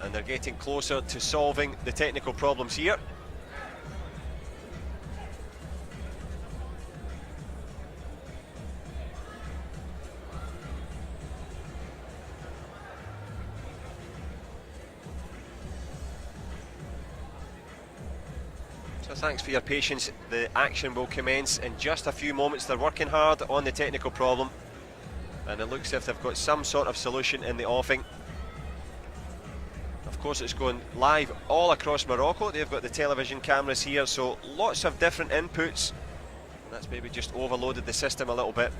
and they're getting closer to solving the technical problems here. So thanks for your patience. The action will commence in just a few moments. They're working hard on the technical problem, and it looks as if they've got some sort of solution in the offing. Of course, it's going live all across Morocco. They've got the television cameras here, so lots of different inputs. That's maybe just overloaded the system a little bit.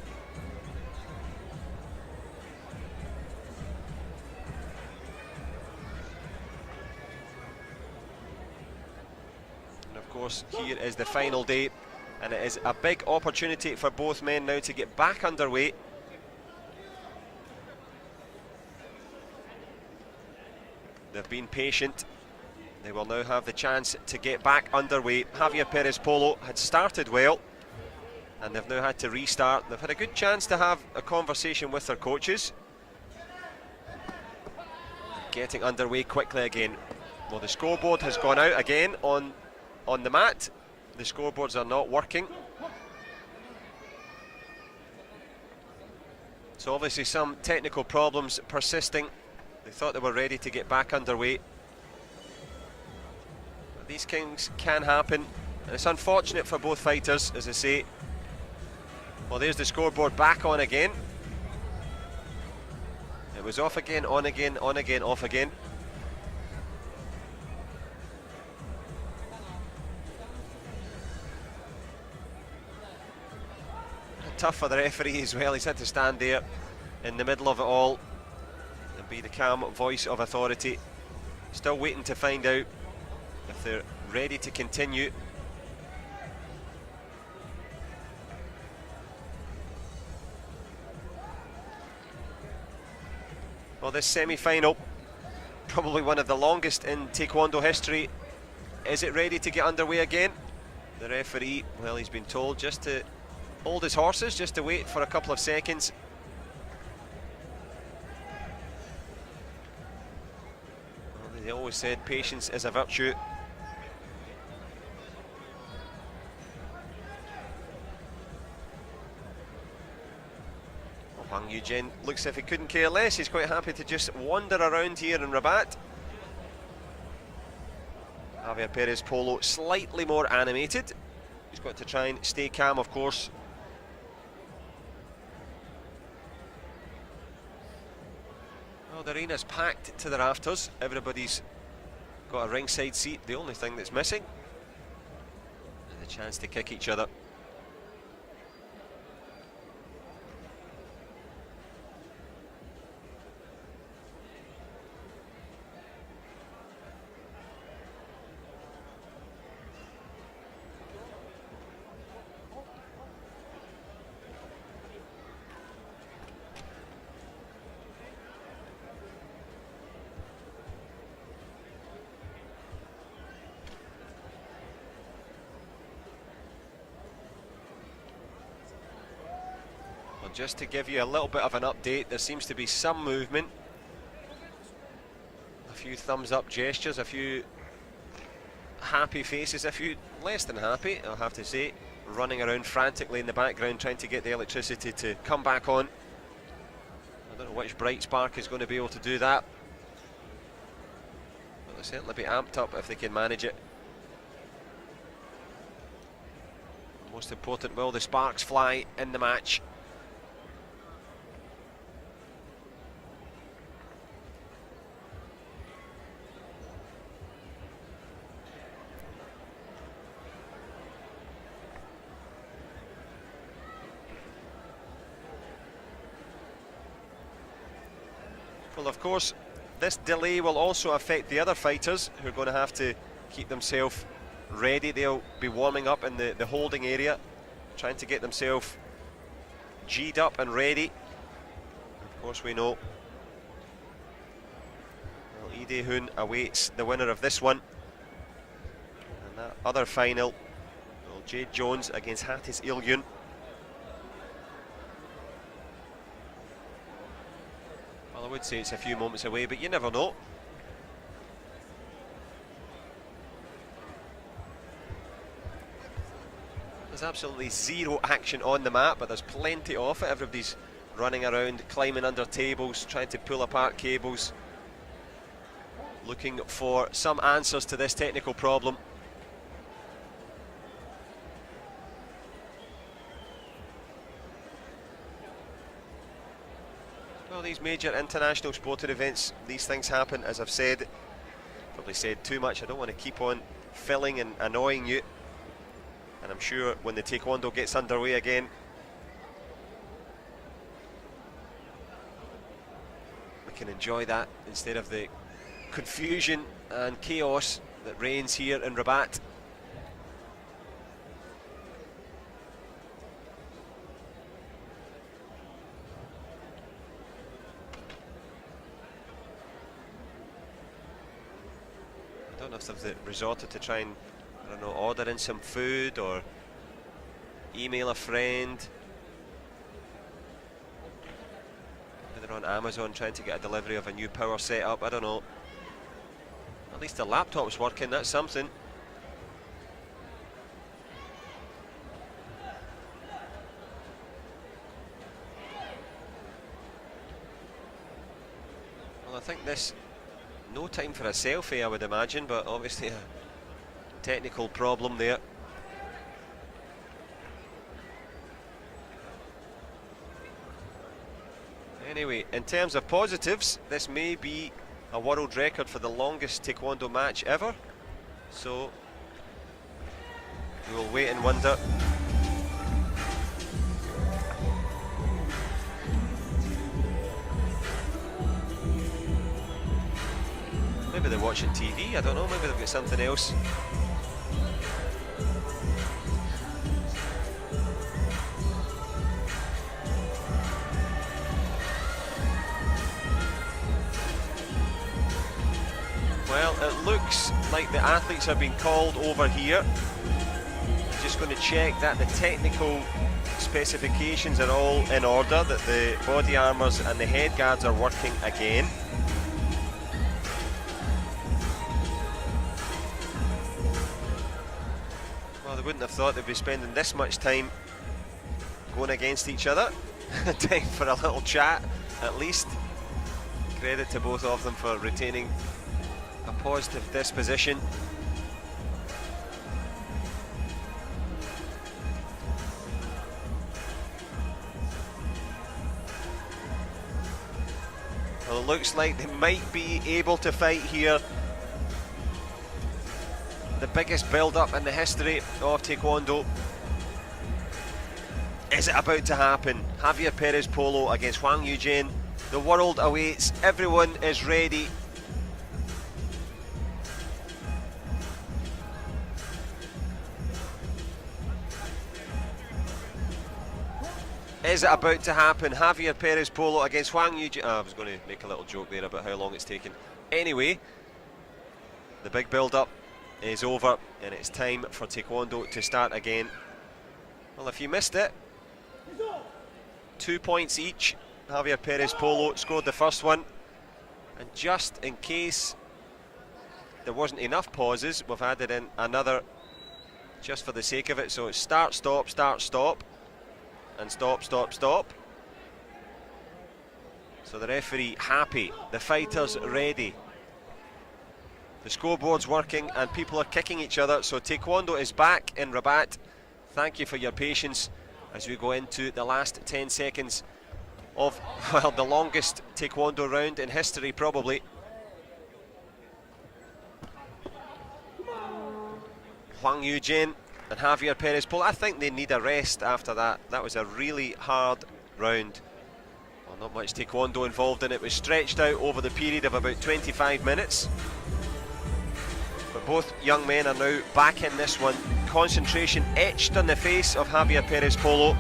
Of course, here is the final day, and it is a big opportunity for both men now to get back underway. They've been patient. They will now have the chance to get back underway. Javier Perez Polo had started well, and they've now had to restart. They've had a good chance to have a conversation with their coaches. Getting underway quickly again. Well, the scoreboard has gone out again on the mat. The scoreboards are not working. So obviously some technical problems persisting. They thought they were ready to get back underway. But these things can happen, and it's unfortunate for both fighters, as I say. Well, there's the scoreboard back on again. It was off again, on again, on again, off again. Tough for the referee as well. He's had to stand there in the middle of it all and be the calm voice of authority. Still waiting to find out if they're ready to continue. Well, this semi-final, probably one of the longest in Taekwondo history. Is it ready to get underway again? The referee, well, he's been told just to hold his horses, just to wait for a couple of seconds. Well, they always said patience is a virtue. Wang Yujin looks as if he couldn't care less. He's quite happy to just wander around here in Rabat. Javier Perez Polo slightly more animated. He's got to try and stay calm, of course. Well, the arena's packed to the rafters. Everybody's got a ringside seat. The only thing that's missing is the chance to kick each other. Just to give you a little bit of an update, there seems to be some movement. A few thumbs up gestures, a few happy faces, a few less than happy, I'll have to say, running around frantically in the background trying to get the electricity to come back on. I don't know which bright spark is going to be able to do that, but they'll certainly be amped up if they can manage it. Most important, will the sparks fly in the match? Well, of course, this delay will also affect the other fighters who are going to have to keep themselves ready. They'll be warming up in the holding area, trying to get themselves G'd up and ready. Of course, we know well, Lee Dae-hoon awaits the winner of this one. And that other final, well, Jade Jones against Hattis Ilyun. I would say it's a few moments away, but you never know. There's absolutely zero action on the mat, but there's plenty of it. Everybody's running around, climbing under tables, trying to pull apart cables, looking for some answers to this technical problem. Well, these major international sporting events, these things happen, as I've said. Probably said too much. I don't want to keep on filling and annoying you. And I'm sure when the Taekwondo gets underway again, we can enjoy that instead of the confusion and chaos that reigns here in Rabat. I don't know if they've resorted to try and, I don't know, order in some food or email a friend. Maybe they're on Amazon trying to get a delivery of a new power setup, I don't know. At least the laptop's working, that's something. Well, I think this, no time for a selfie, I would imagine, but obviously a technical problem there. Anyway, in terms of positives, this may be a world record for the longest Taekwondo match ever. So we will wait and wonder. Maybe they're watching TV, I don't know, maybe they've got something else. Well, it looks like the athletes have been called over here. Just going to check that the technical specifications are all in order, that the body armours and the head guards are working again. Well, they wouldn't have thought they'd be spending this much time going against each other. Time for a little chat, at least. Credit to both of them for retaining a positive disposition. Well, it looks like they might be able to fight here. The biggest build-up in the history of Taekwondo. Is it about to happen? Javier Perez Polo against Hwang Eugene. The world awaits. Everyone is ready. Is it about to happen? Javier Perez Polo against Hwang Eugene. I was going to make a little joke there about how long it's taken. Anyway, the big build-up is over and it's time for Taekwondo to start again. Well, if you missed it, 2 points each. Javier Perez Polo scored the first one, and just in case there wasn't enough pauses, we've added in another just for the sake of it. So it's start, stop, and stop, stop, stop. So the referee happy, the fighters ready, the scoreboard's working, and people are kicking each other. So Taekwondo is back in Rabat. Thank you for your patience as we go into the last 10 seconds of, well, the longest Taekwondo round in history, probably. Hwang Eugene and Javier Perez Polo, I think they need a rest after that. That was a really hard round. Well, not much Taekwondo involved in it. It was stretched out over the period of about 25 minutes. But both young men are now back in this one. Concentration etched on the face of Javier Perez Polo.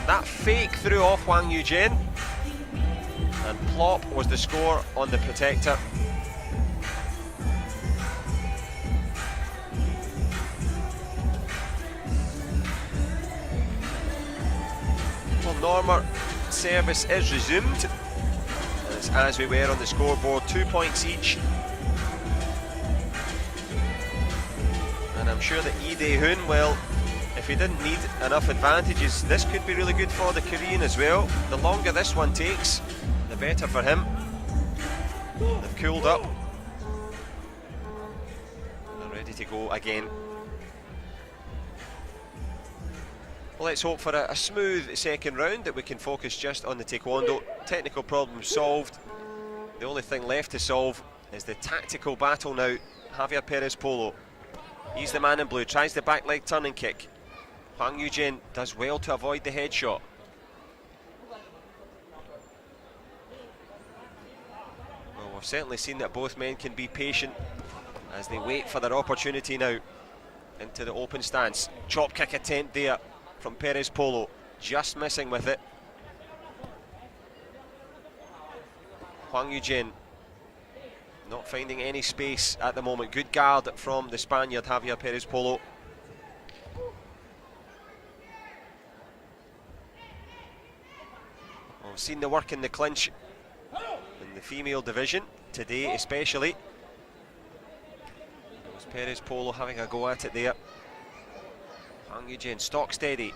That fake threw off Hwang Eugene, and plop was the score on the protector. Well, Norma service is resumed. It's as we were on the scoreboard, 2 points each. And I'm sure that Lee Dae-hoon, well, if he didn't need enough advantages, this could be really good for the Korean as well. The longer this one takes, the better for him. They've cooled up. They're ready to go again. Well, let's hope for a smooth second round, that we can focus just on the Taekwondo. Technical problems solved. The only thing left to solve is the tactical battle now. Javier Perez Polo. He's the man in blue, tries the back leg turning kick. Hwang Eugene does well to avoid the headshot. Well, we've certainly seen that both men can be patient as they wait for their opportunity now. Into the open stance. Chop kick attempt there from Perez Polo, just missing with it. Hwang Eugene not finding any space at the moment. Good guard from the Spaniard Javier Perez Polo. We've seen the work in the clinch in the female division today, especially. It was Perez Polo having a go at it there. Hwang Eugene stock steady.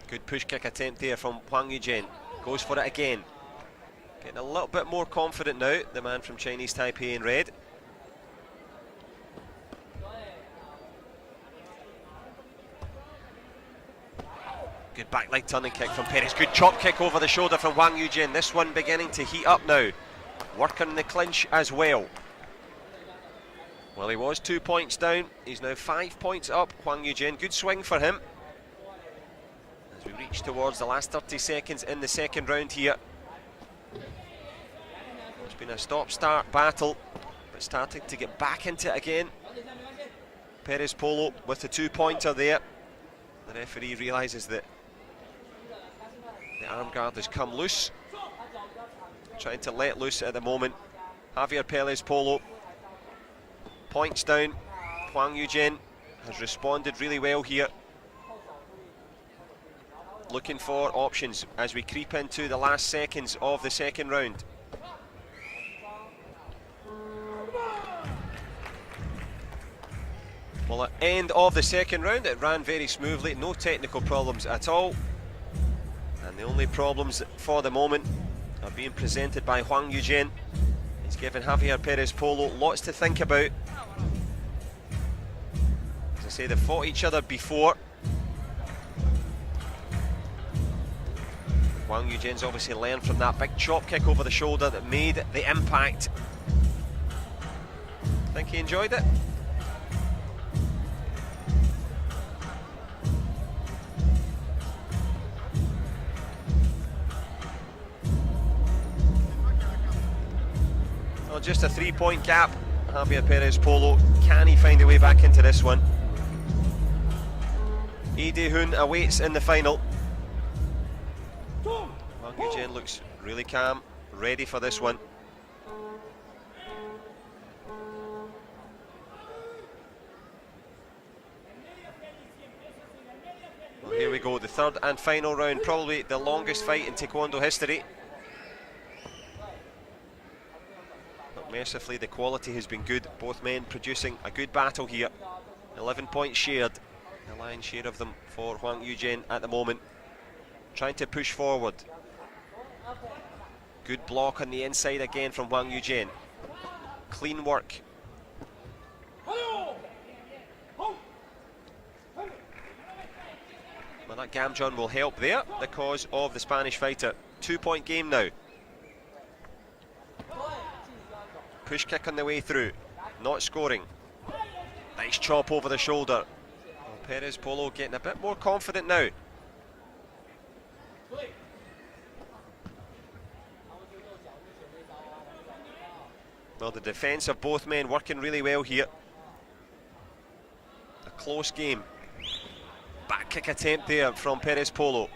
Good push kick attempt there from Hwang Eugene. Goes for it again. Getting a little bit more confident now, the man from Chinese Taipei in red. Good back leg turning kick from Perez. Good chop kick over the shoulder from Hwang Eugene. This one beginning to heat up now. Working the clinch as well. Well, he was 2 points down. He's now 5 points up. Hwang Eugene, good swing for him. As we reach towards the last 30 seconds in the second round here. It's been a stop-start battle, but starting to get back into it again. Perez Polo with the 2-pointer there. The referee realises that the arm guard has come loose. Trying to let loose at the moment. Javier Perez Polo. Points down. Hwang Eugene has responded really well here. Looking for options as we creep into the last seconds of the second round. Well, at end of the second round, it ran very smoothly, no technical problems at all. And the only problems for the moment are being presented by Hwang Eugene. He's given Javier Perez Polo lots to think about. As I say, they've fought each other before. Hwang Eugene's obviously learned from that big chop kick over the shoulder that made the impact. I think he enjoyed it. Well, just a 3-point gap. Javier Perez Polo, can he find a way back into this one? Lee Dae-hoon awaits in the final. Hwang Eugene looks really calm, ready for this one. Well, here we go, the third and final round, probably the longest fight in Taekwondo history. But mercifully, the quality has been good, both men producing a good battle here. 11 points shared, the lion's share of them for Hwang Eugene at the moment. Trying to push forward. Good block on the inside again from Hwang Eugene. Clean work. Well, that Gamjon will help there, the cause of the Spanish fighter. 2-point game now. Push kick on the way through, not scoring. Nice chop over the shoulder. Well, Perez Polo getting a bit more confident now. Well, the defence of both men working really well here. A close game. Back kick attempt there from Perez Polo.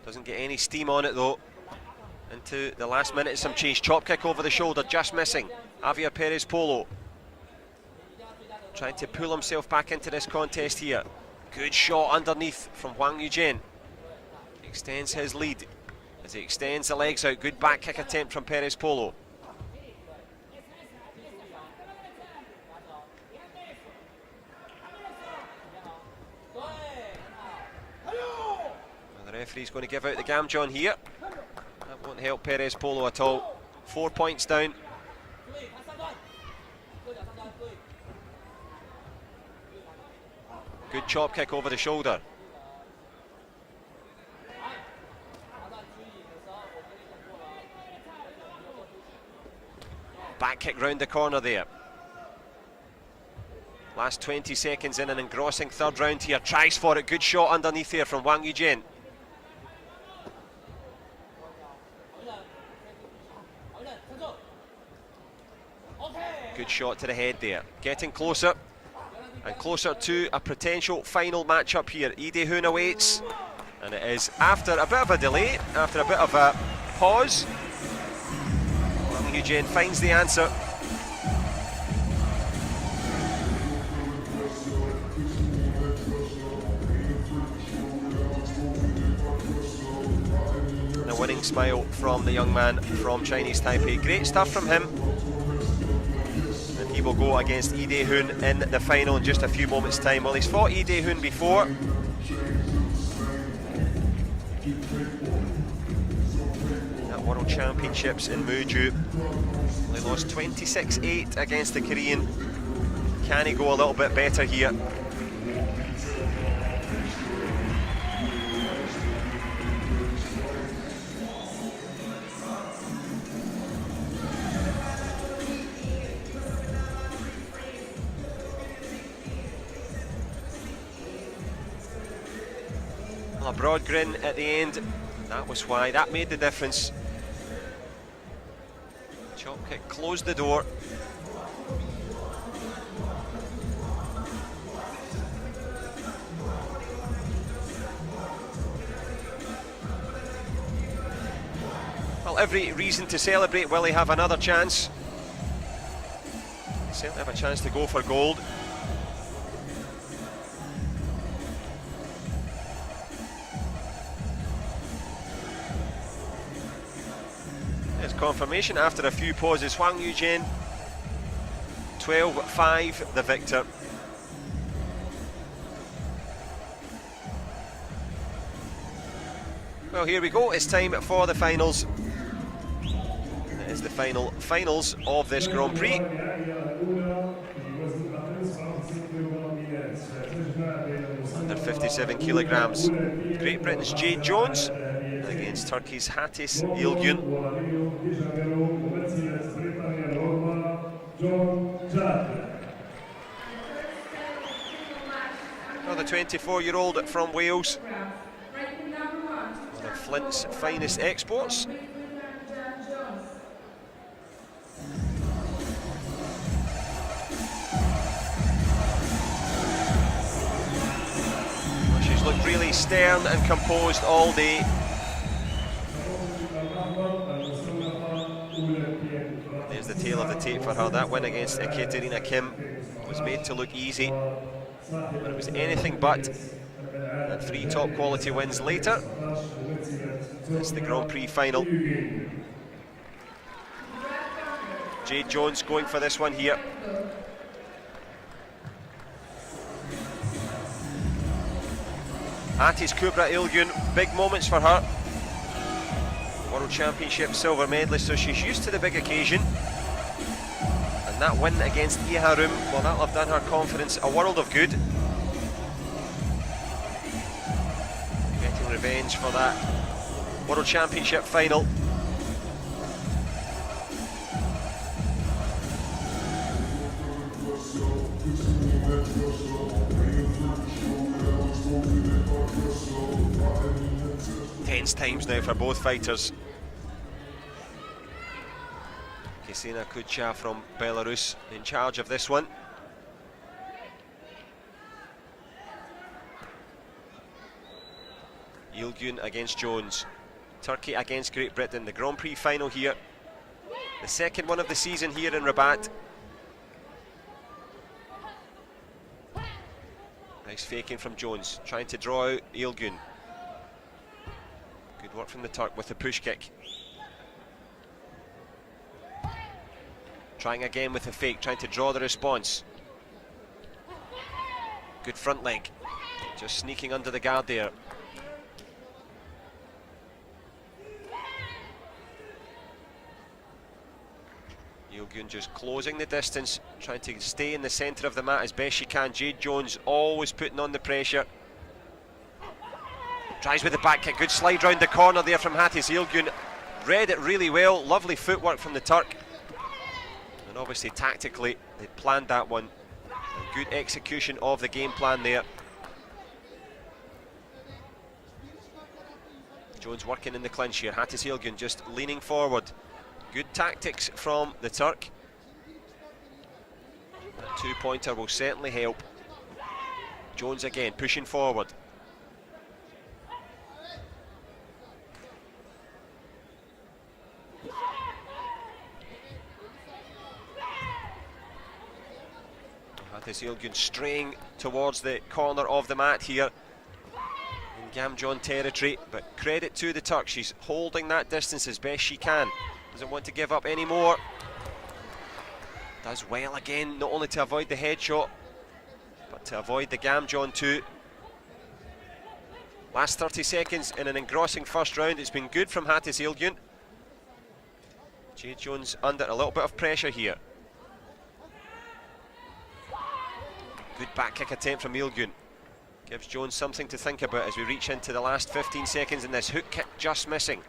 Doesn't get any steam on it though. Into the last minute, some change. Chop kick over the shoulder, just missing. Javier Perez Polo trying to pull himself back into this contest here. Good shot underneath from Hwang Eugene. Extends his lead as he extends the legs out. Good back kick attempt from Perez Polo. The referee's going to give out the Gamjon here. That won't help Perez Polo at all. 4 points down. Good chop kick over the shoulder. Back kick round the corner there. Last 20 seconds in an engrossing third round here. Tries for it. Good shot underneath here from Hwang Eugene. Good shot to the head there. Getting closer and closer to a potential final matchup here. Lee Dae-hoon awaits, and it is after a bit of a delay, after a bit of a pause. Hwang Eugene finds the answer. A winning smile from the young man from Chinese Taipei. Great stuff from him. He will go against Lee Dae-hoon in the final in just a few moments' time. Well, he's fought Lee Dae-hoon before. At World Championships in Muju. He lost 26-8 against the Korean. Can he go a little bit better here? a broad grin at the end. That was why, that made the difference. Chop kick closed the door. Well, every reason to celebrate. Will he have another chance? They certainly have a chance to go for gold. There's confirmation after a few pauses. Huang Yujin, 12-5, the victor. Well, here we go. It's time for the finals. It is the finals of this Grand Prix. Under 57 kilograms. Great Britain's Jade Jones against Turkey's Hatis Ilgün. Well, the 24-year-old from Wales, one of Flint's finest exports. Well, she's looked really stern and composed all day. There's the tail of the tape for her. That win against Ekaterina Kim was made to look easy, but it was anything but. And 3 top quality wins later, it's the Grand Prix final. Jade Jones going for this one here. Hatis Kubra Ilgün, big moments for her. World Championship silver medalist, so she's used to the big occasion. And that win against Iharum, well, that'll have done her confidence a world of good. Getting revenge for that World Championship final. Tense times now for both fighters. Ksenia Kutcha from Belarus in charge of this one. Ilgün against Jones. Turkey against Great Britain. The Grand Prix final here. The second one of the season here in Rabat. Nice faking from Jones, trying to draw out Ilgün. Good work from the Turk with the push kick. Trying again with the fake, trying to draw the response. Good front leg. Just sneaking under the guard there. Ilgün just closing the distance, trying to stay in the centre of the mat as best she can. Jade Jones always putting on the pressure. Tries with the back kick, good slide round the corner there from Hatis Ilgün. Read it really well, lovely footwork from the Turk. And obviously tactically, they planned that one. A good execution of the game plan there. Jones working in the clinch here, Hatis Ilgün just leaning forward. Good tactics from the Turk. That two-pointer will certainly help. Jones again, pushing forward. Hatis Ilgün straying towards the corner of the mat here in Gamjon territory, but credit to the Turk, she's holding that distance as best she can. Doesn't want to give up any more. Does well again, not only to avoid the headshot, but to avoid the Gamjon too. Last 30 seconds in an engrossing first round. It's been good from Hatis Ilgün. Jade Jones under a little bit of pressure here. Good back kick attempt from Ilgün. Gives Jones something to think about as we reach into the last 15 seconds, and this hook kick just missing.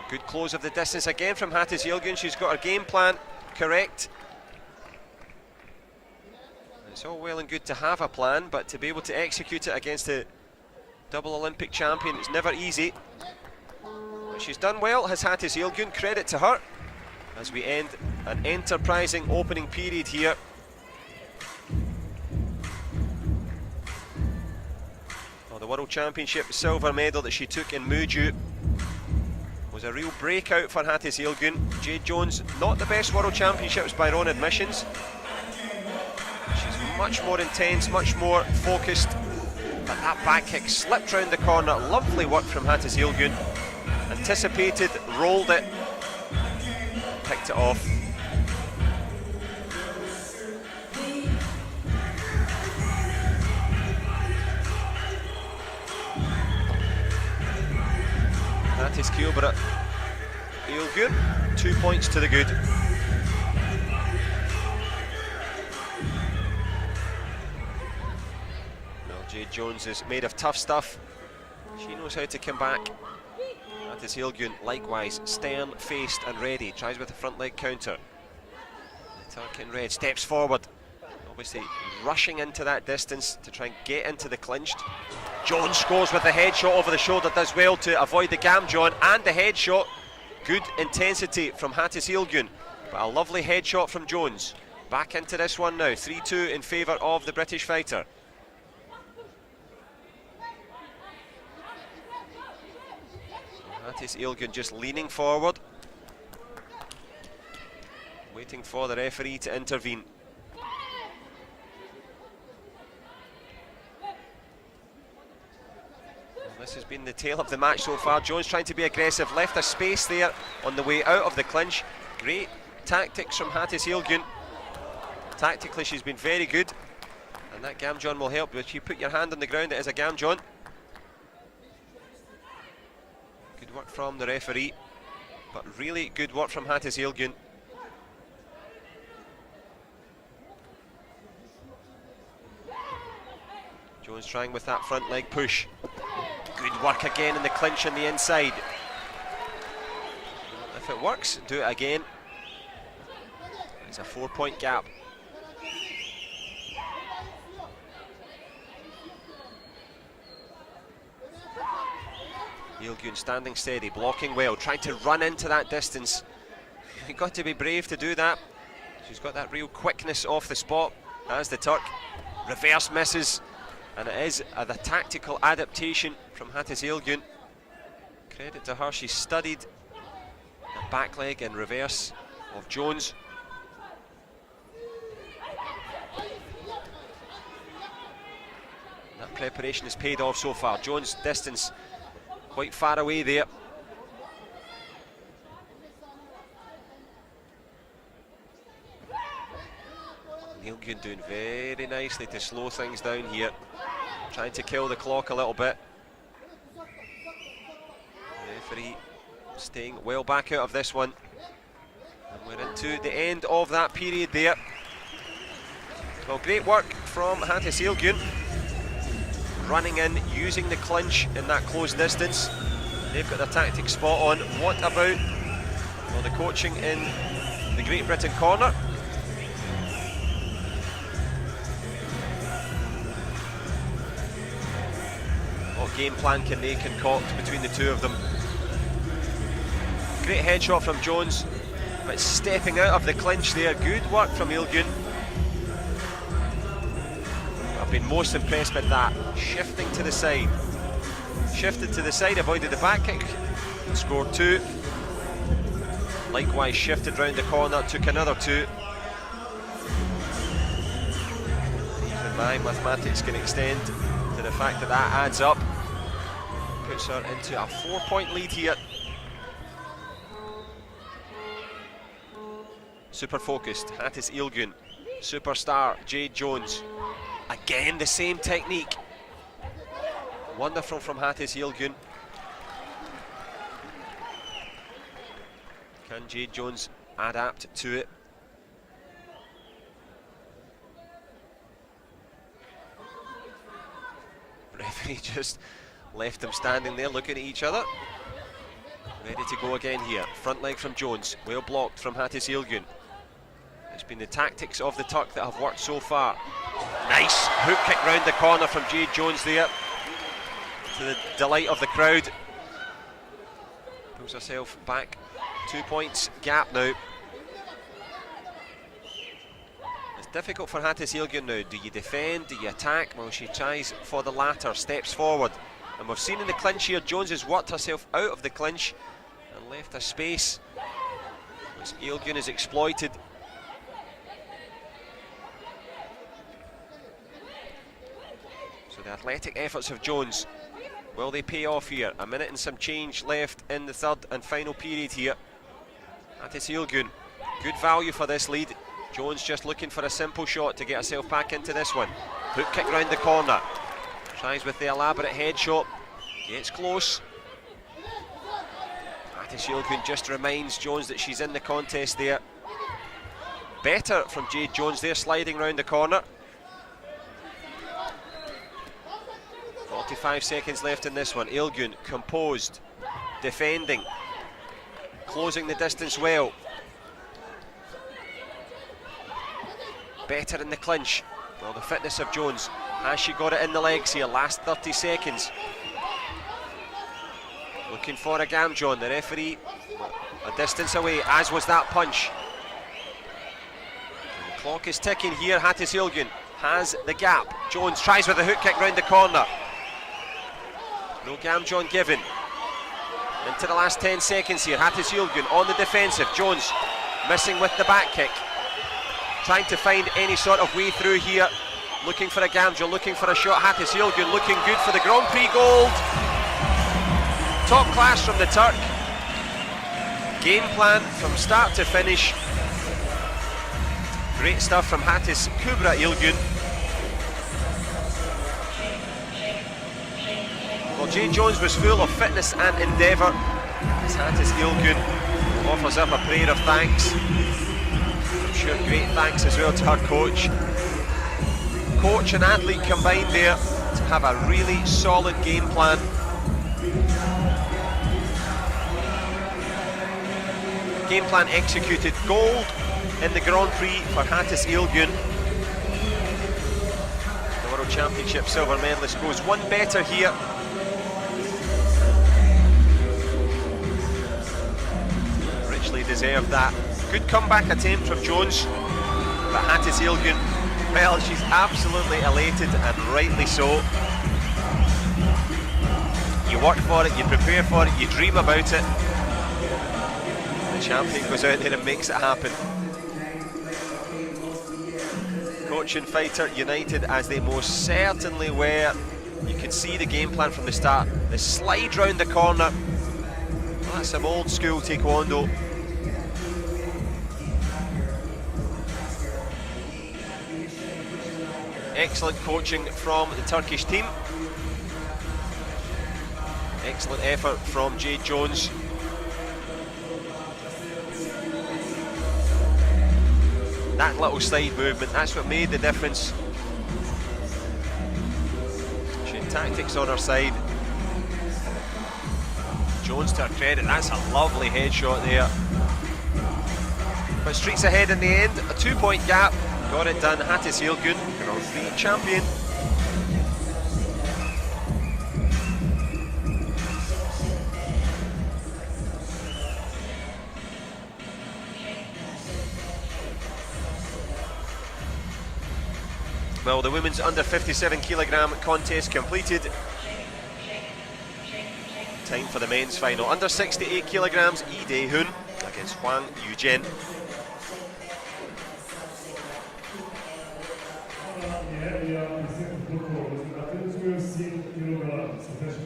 A good close of the distance again from Hatis Ilgün. She's got her game plan correct. It's all well and good to have a plan, but to be able to execute it against a double Olympic champion, it's never easy. But she's done well, has Hattis Ilgun, credit to her, as we end an enterprising opening period here. Well, the World Championship silver medal that she took in Muju was a real breakout for Hattis Ilgun. Jade Jones, not the best World Championships by her own admissions. She's much more intense, much more focused. But that back kick slipped round the corner. Lovely work from Hattis Ilgun. Anticipated, rolled it, picked it off. Hattis Ilgun, 2 points to the good. Jade Jones is made of tough stuff. She knows how to come back. Hattis Ilgun, likewise, stern-faced and ready. Tries with the front leg counter. The Turk in red steps forward. Obviously rushing into that distance to try and get into the clinched. Jones scores with the headshot over the shoulder, does well to avoid the Gamjon and the headshot. Good intensity from Hattis Ilgun, but a lovely headshot from Jones. Back into this one now, 3-2 in favour of the British fighter. Hattis Ilgun just leaning forward, waiting for the referee to intervene. Well, this has been the tale of the match so far. Jones trying to be aggressive, left a space there on the way out of the clinch. Great tactics from Hattis Ilgun. Tactically she's been very good, and that Gamjon will help. If you put your hand on the ground, it is a Gamjon. Good work from the referee, but really good work from Hattis Ilgun. Jones trying with that front leg push. Good work again in the clinch on the inside. If it works, do it again. It's a 4-point gap. Ilgun standing steady, blocking well, trying to run into that distance. You've got to be brave to do that. She's got that real quickness off the spot, as the Turk. Reverse misses, and it is the tactical adaptation from Hattis Ilgun. Credit to her, she studied the back leg in reverse of Jones. That preparation has paid off so far. Jones' distance quite far away there. Ilgun doing very nicely to slow things down here, trying to kill the clock a little bit. Referee staying well back out of this one, and we're into the end of that period there. Well, great work from Hattis Ilgun, running in, using the clinch in that close distance. They've got their tactics spot on. What about, well, the coaching in the Great Britain corner? What game plan can they concoct between the two of them? Great headshot from Jones, but stepping out of the clinch there. Good work from Ilgun. I've been most impressed with that. Shifting to the side. Shifted to the side, avoided the back kick, scored 2. Likewise shifted round the corner, took another 2. Even my mathematics can extend to the fact that that adds up. Puts her into a 4-point lead here. Super focused, Hattis Ilgun. Superstar, Jade Jones. Again, the same technique. Wonderful from Hattis Ilgun. Can Jade Jones adapt to it? Referee just left them standing there looking at each other. Ready to go again here. Front leg from Jones, well blocked from Hattis Ilgun. It's It's been the tactics of the tuck that have worked so far. Nice hook kick round the corner from Jade Jones there, to the delight of the crowd. Pulls herself back 2 points gap now. It's difficult for Hattis Ilgun now. Do you defend? Do you attack? Well, she tries for the latter, steps forward. And we've seen in the clinch here, Jones has worked herself out of the clinch and left a space which Ilgun has exploited. So the athletic efforts of Jones, will they pay off here? A minute and some change left in the third and final period here. Hattis Ilgun, good value for this lead. Jones just looking for a simple shot to get herself back into this one. Hook kick round the corner. Tries with the elaborate headshot. Gets close. Hattis Ilgun just reminds Jones that she's in the contest there. Better from Jade Jones there, sliding round the corner. 45 seconds left in this one. Ilgun composed, defending, closing the distance well. Better in the clinch. Well, the fitness of Jones. Has she got it in the legs here? Last 30 seconds. Looking for a Gamjon. The referee a distance away, as was that punch. And the clock is ticking here. Hattis Ilgun has the gap. Jones tries with a hook kick round the corner. No Gamjon given. Into the last 10 seconds here. Hattis Ilgun on the defensive. Jones missing with the back kick. Trying to find any sort of way through here. Looking for a Gamjon, looking for a shot. Hattis Ilgun looking good for the Grand Prix gold. Top class from the Turk. Game plan from start to finish. Great stuff from Hattis Kubra Ilgun. Well, Jade Jones was full of fitness and endeavour, as Hattis Ilgun offers up a prayer of thanks. I'm sure great thanks as well to her coach. Coach and athlete combined there to have a really solid game plan. Game plan executed. Gold in the Grand Prix for Hattis Ilgun. The World Championship silver medalist goes one better here. Richly deserved that. Good comeback attempt from Jones, but Hattis Ilgun, well, she's absolutely elated, and rightly so. You work for it, you prepare for it, you dream about it. The champion goes out there and makes it happen. Coach and fighter united, as they most certainly were. You can see the game plan from the start. The slide round the corner. That's some old school Taekwondo. Excellent coaching from the Turkish team. Excellent effort from Jade Jones. That little slide movement, that's what made the difference. She had tactics on her side. Jones, to her credit, that's a lovely headshot there. But streets ahead in the end, a 2 point gap. Got it done. Hattis Ilgun, Grand Prix champion. Well, the women's under 57 kilogram contest completed. Time for the men's final. Under 68 kilograms, Yi Dae-hoon against Hwang Yu-jin.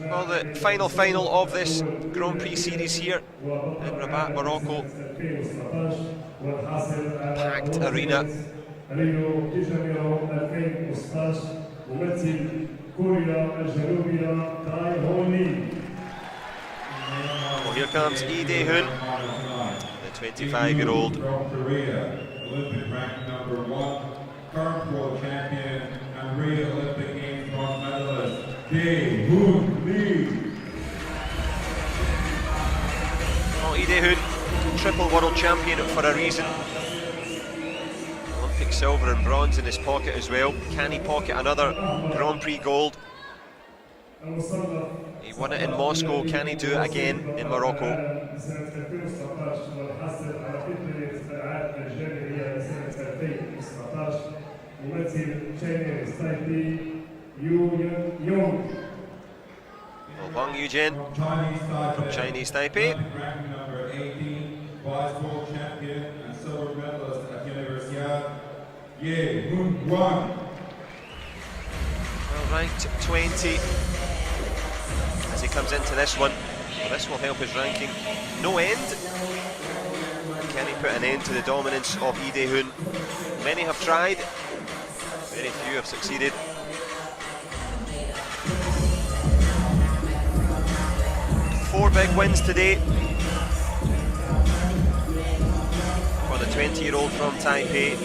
Well, the final of this Grand Prix series here in Rabat, Morocco. Packed arena. Well, here comes Yi Dae-hoon, the 25-year-old. Olympic rank number 1, current world champion and Rio Olympic Games bronze medalist, Dae-hoon Lee. Well, Yi Dae-hoon, triple world champion for a reason. Olympic silver and bronze in his pocket as well. Can he pocket another Grand Prix gold? He won it in Moscow. Can he do it again in Morocco? Well, Huang Yujin from Chinese Taipei. Number 18, vice world champion and silver medalist at Universiade, Ye Hun Guan. Well, ranked 20 as he comes into this one. Well, this will help his ranking. No end. Can he put an end to the dominance of Lee Dae-hoon? Many have tried, very few have succeeded. Four big wins today for the 20-year-old from Taipei.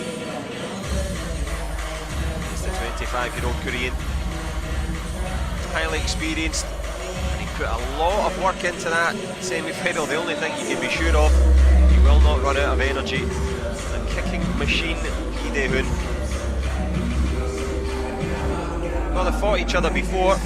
He's the 25-year-old Korean. Highly experienced, and he put a lot of work into that semi-final. The only thing you can be sure of, he will not run out of energy. A kicking machine, Lee Dae-hoon. Well, they fought each other before.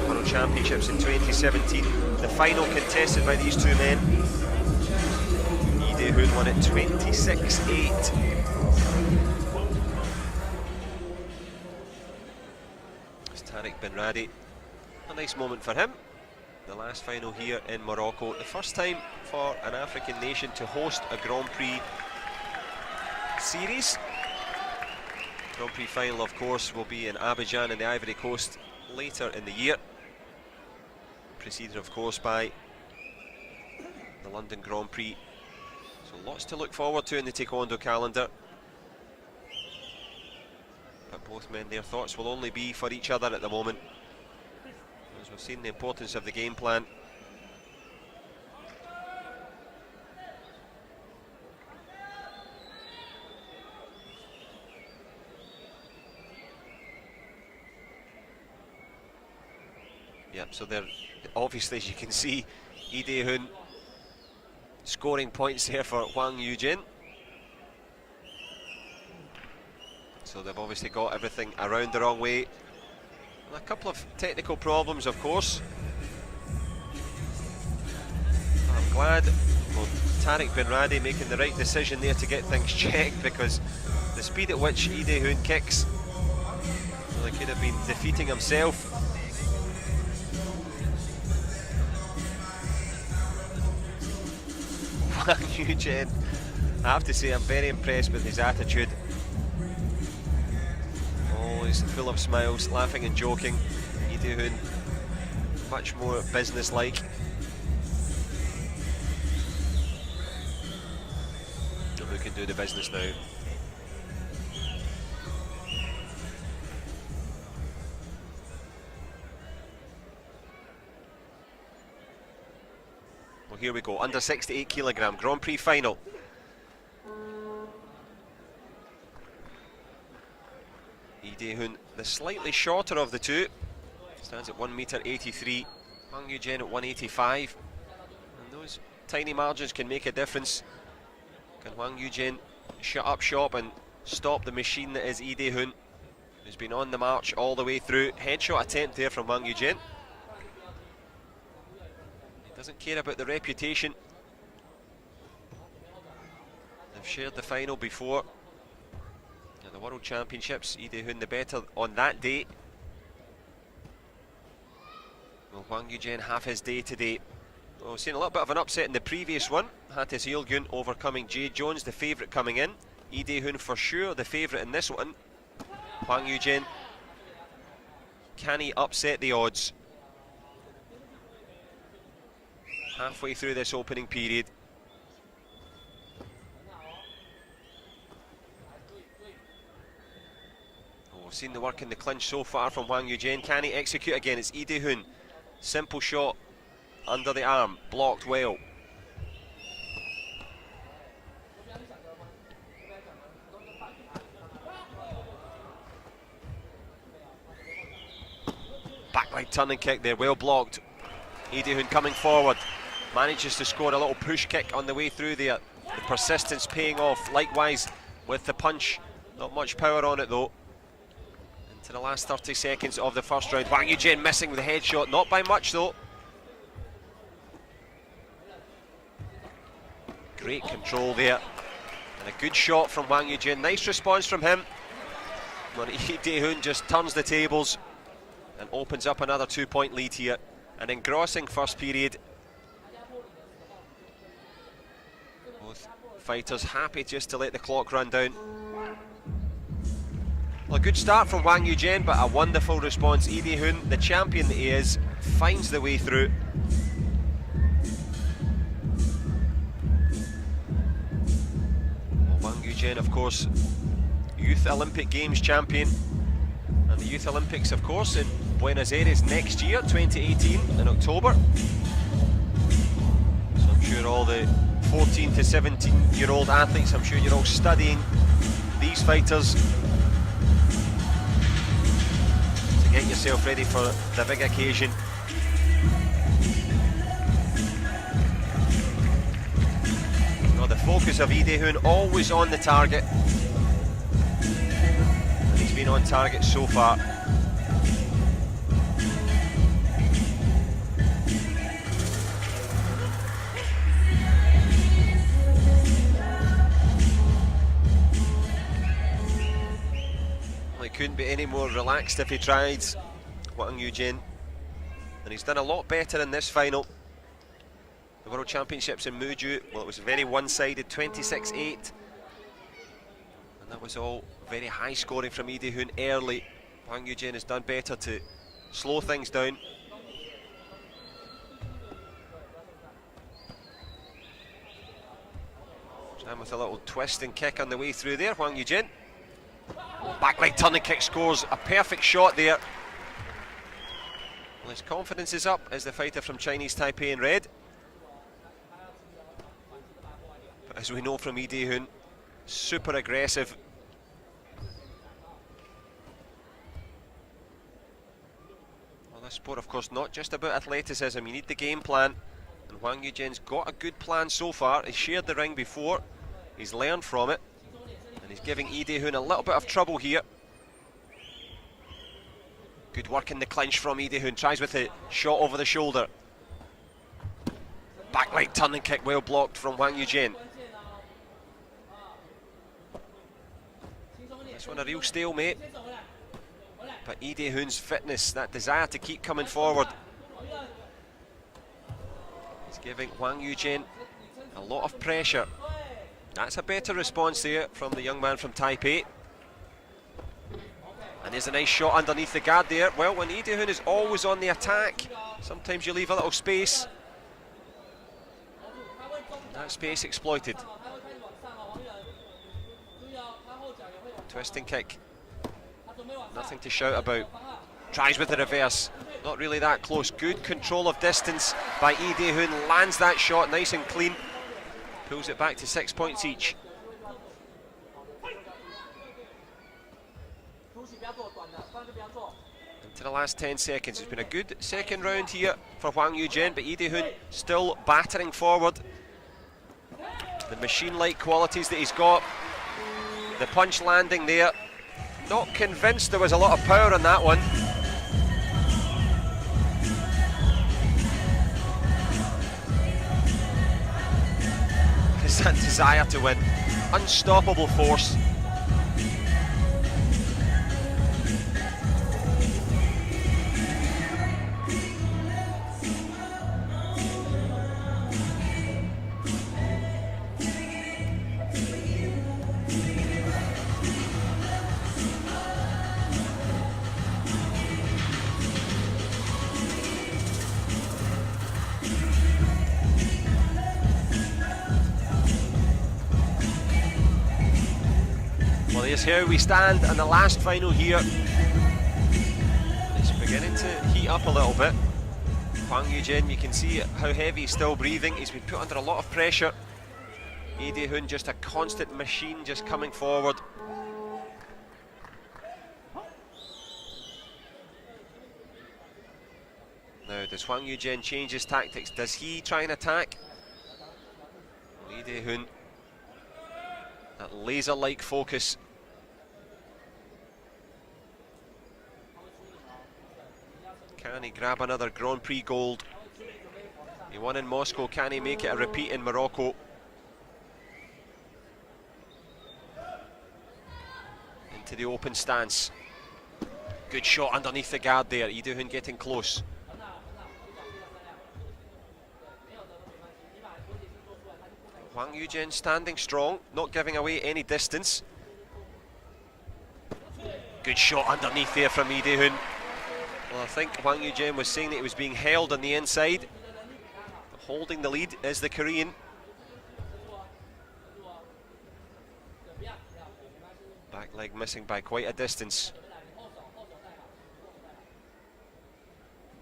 World Championships in 2017. The final contested by these two men. Lee Dae-hoon won it 26-8. It's Tariq Bin Radi. A nice moment for him. The last final here in Morocco. The first time for an African nation to host a Grand Prix series. Grand Prix final, of course, will be in Abidjan in the Ivory Coast later in the year. Preceded, of course, by the London Grand Prix. So lots to look forward to in the Taekwondo calendar. But both men, their thoughts will only be for each other at the moment. As we've seen the importance of the game plan. Yep, so they're obviously, as you can see, Lee Dae-hoon scoring points here for Huang Yujin. So they've obviously got everything around the wrong way. And a couple of technical problems, of course. I'm glad Tariq Bin Radi making the right decision there to get things checked, because the speed at which Lee Dae-hoon kicks, well, he could have been defeating himself. Huang Yujin, I have to say, I'm very impressed with his attitude. He's full of smiles, laughing and joking. Lee Dae-hoon, much more business-like. Who can do the business now? Well, here we go. Under 68 kilogram Grand Prix final. Lee Dae-hoon, the slightly shorter of the two, stands at 1.83 m. Huang Yujin at 1.85. And those tiny margins can make a difference. Can Huang Yujin shut up shop and stop the machine that is Lee Dae-hoon, who's been on the march all the way through? Headshot attempt there from Huang Yujin. He doesn't care about the reputation. They've shared the final before. At the World Championships, Lee Dae-hoon the better on that day. Will Huang Yujin have his day today? Well, we've seen a little bit of an upset in the previous one. Hattis Yeolgun overcoming Jade Jones, the favourite coming in. Lee Dae-hoon for sure the favourite in this one. Huang Yujin, can he upset the odds? Halfway through this opening period. We've seen the work in the clinch so far from Huang Yujin. Can he execute again? It's Lee Dae-hoon. Simple shot under the arm, blocked well. Back right turning kick there, well blocked. Lee Dae-hoon coming forward, manages to score a little push kick on the way through there. The persistence paying off, likewise with the punch. Not much power on it though. Into the last 30 seconds of the first round. Wang Yujin missing with the headshot, not by much though. Great control there. And a good shot from Wang Yujin. Nice response from him. Lee Dae-hoon just turns the tables and opens up another 2-point lead here. An engrossing first period. Both fighters happy just to let the clock run down. Well, a good start from Wang Yujin, but a wonderful response. Lee Dae-hoon, the champion that he is, finds the way through. Well, Wang Yujin, of course, Youth Olympic Games champion. And the Youth Olympics, of course, in Buenos Aires next year, 2018, in October. So I'm sure all the 14 to 17-year-old athletes, I'm sure you're all studying these fighters to get yourself ready for the big occasion. Well, the focus of Lee Dae-hoon always on the target. And he's been on target so far. Couldn't be any more relaxed if he tried, Wang Yujin, and he's done a lot better in this final. The World Championships in Muju, well, it was very one-sided, 26-8, and that was all very high scoring from Lee Dae-hoon early. Wang Yujin has done better to slow things down. Trying with a little twist and kick on the way through there, Wang Yujin. Back leg turning kick scores a perfect shot there. Well, his confidence is up as the fighter from Chinese Taipei in red. But as we know from Lee Dae-hoon, super aggressive. Well, this sport, of course, not just about athleticism. You need the game plan, and Wang Yujin's got a good plan so far. He's shared the ring before, he's learned from it. And he's giving Lee Dae-hoon a little bit of trouble here. Good work in the clinch from Lee Dae-hoon. Tries with a shot over the shoulder. Back leg turning kick, well blocked from Wang Yujin. This one a real stalemate. But Lee Dae-hoon's fitness, that desire to keep coming forward, is giving Wang Yujin a lot of pressure. That's a better response there from the young man from Taipei. And there's a nice shot underneath the guard there. Well, when Lee Dae-hoon is always on the attack, sometimes you leave a little space. That space exploited. Twisting kick. Nothing to shout about. Tries with the reverse. Not really that close. Good control of distance by Lee Dae-hoon. Lands that shot nice and clean. Pulls it back to 6 points each. Into the last 10 seconds. It's been a good second round here for Wang Yujin, but Lee Dae-hoon still battering forward. The machine-like qualities that he's got. The punch landing there. Not convinced there was a lot of power on that one. That desire to win, unstoppable force. Here's how we stand in the last final here. It's beginning to heat up a little bit. Wang Yujin, you can see how heavy he's still breathing. He's been put under a lot of pressure. Lee Dae-hoon just a constant machine just coming forward. Now does Hwang Yu-jin change his tactics? Does he try and attack? Lee Dae-hoon, that laser-like focus. Can he grab another Grand Prix gold? He won in Moscow, can he make it a repeat in Morocco? Into the open stance. Good shot underneath the guard there, Lee Dae-hoon getting close. Hwang Yu-jin standing strong, not giving away any distance. Good shot underneath there from Lee Dae-hoon. Well, I think Hwang Yu-jin was saying that he was being held on the inside. Holding the lead is the Korean. Back leg missing by quite a distance.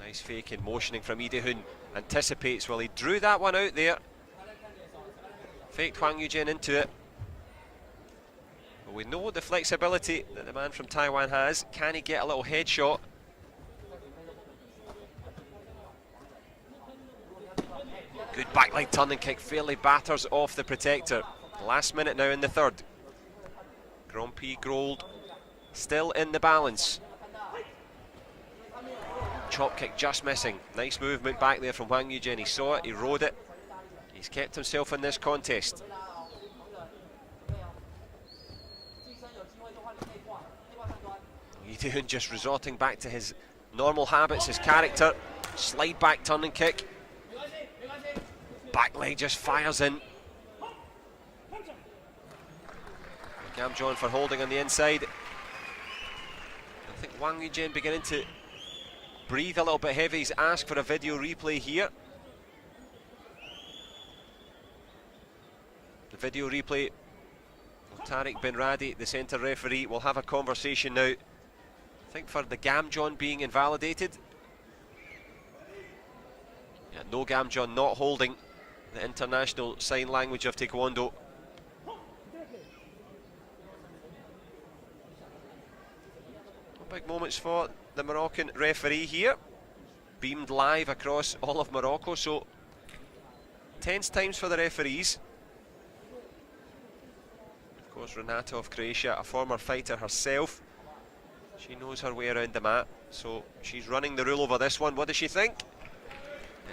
Nice fake and motioning from Lee Dae-hoon. Anticipates, well, he drew that one out there. Faked Hwang Yu-jin into it. But we know the flexibility that the man from Taiwan has. Can he get a little headshot? Good back leg turning kick, fairly batters off the protector. Last minute now in the third. Grand Prix gold still in the balance. Chop kick just missing. Nice movement back there from Hwang Yu-jin. He saw it, he rode it. He's kept himself in this contest. Lee Dae-hoon just resorting back to his normal habits, his character. Slide back turning kick. Back leg just fires in. Gam John for holding on the inside. I think Hwang Yu-jin beginning to breathe a little bit heavy. He's asked for a video replay here. The video replay of Tariq Bin Radi, the centre referee, will have a conversation now. I think for the Gam John being invalidated. Yeah, no Gam John, not holding the international sign language of Taekwondo. Big moments for the Moroccan referee here. Beamed live across all of Morocco, so tense times for the referees. Of course, Renata of Croatia, a former fighter herself. She knows her way around the mat, so she's running the rule over this one. What does she think?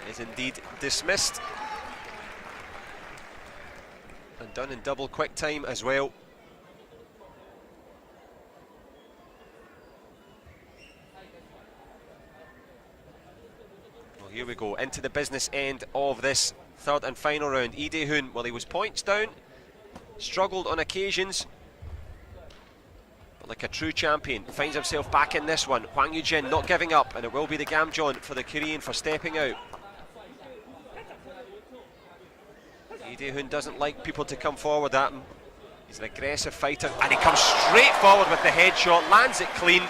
It is indeed dismissed. And done in double quick time as well. Well, here we go, into the business end of this third and final round. Lee Dae-hoon, well, he was points down, struggled on occasions, but like a true champion, finds himself back in this one. Hwang Yu-jin not giving up, and it will be the Gam John for the Korean for stepping out. Lee Dae-hoon doesn't like people to come forward at him. He's an aggressive fighter, and he comes straight forward with the headshot, lands it clean,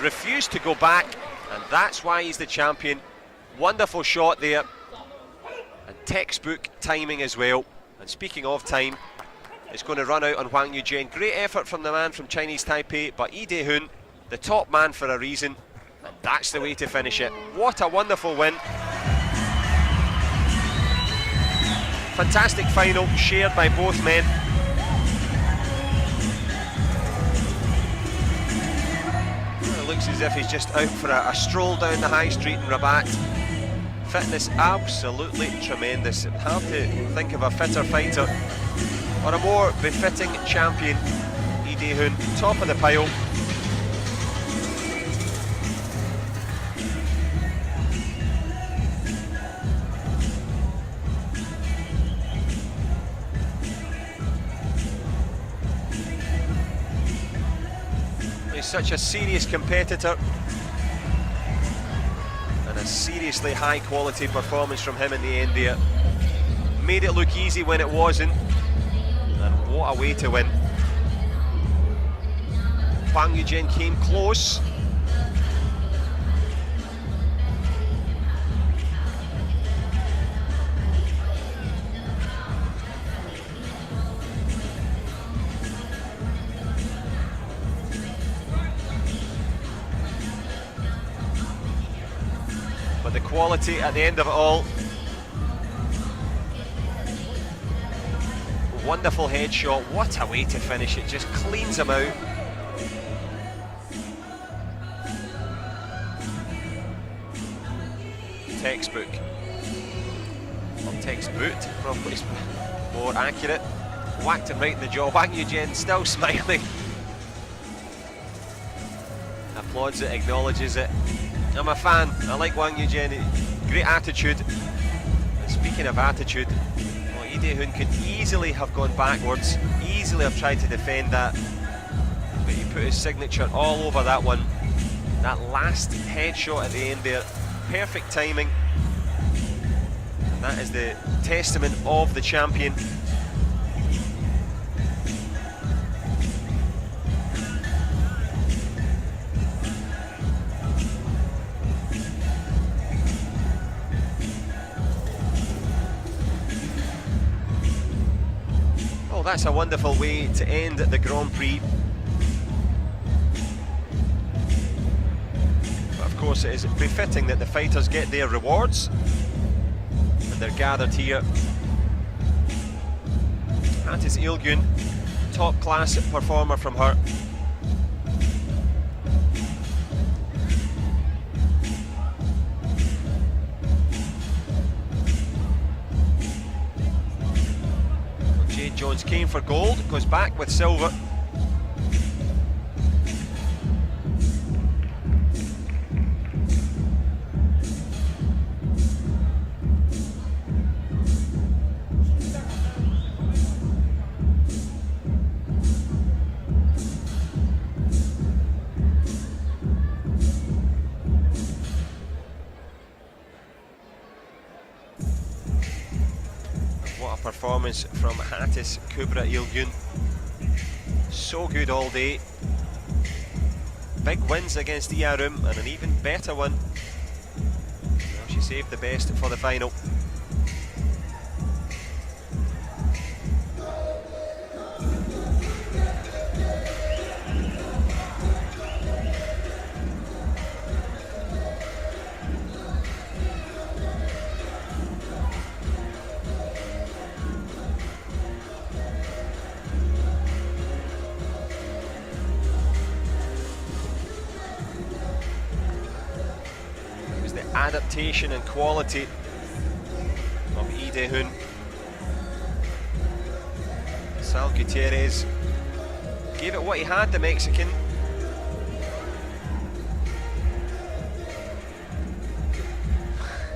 refused to go back, and that's why he's the champion. Wonderful shot there, and textbook timing as well. And speaking of time, it's going to run out on Hwang Yu-jin. Great effort from the man from Chinese Taipei, but Lee Dae-hoon, the top man for a reason, and that's the way to finish it. What a wonderful win. Fantastic final, shared by both men. Well, it looks as if he's just out for a stroll down the high street in Rabat. Fitness absolutely tremendous. Hard to think of a fitter fighter or a more befitting champion. Lee Dae-hoon, top of the pile. He's such a serious competitor, and a seriously high quality performance from him in the end there. Made it look easy when it wasn't, and what a way to win. Hwang Yu-jin came close. But the quality at the end of it all. Wonderful headshot, what a way to finish it, just cleans him out. Textbook. Well, textboot, probably more accurate. Whacked him right in the jaw. Wang Yujin still smiling. Applauds it, acknowledges it. I'm a fan, I like Wang Yujin, great attitude. And speaking of attitude, well, Lee Dae-hoon could easily have gone backwards, easily have tried to defend that, but he put his signature all over that one. That last headshot at the end there, perfect timing. And that is the testament of the champion. Oh, that's a wonderful way to end the Grand Prix. But of course, it is befitting that the fighters get their rewards, and they're gathered here. Hattis Ilgun, top class performer from her. Jade Jones came for gold, goes back with silver. What a performance from Hattis Kubra Ilgun. So good all day. Big wins against Iarum and an even better one. Well, she saved the best for the final. Adaptation and quality of Lee Dae-hoon. Sal Gutierrez gave it what he had, the Mexican.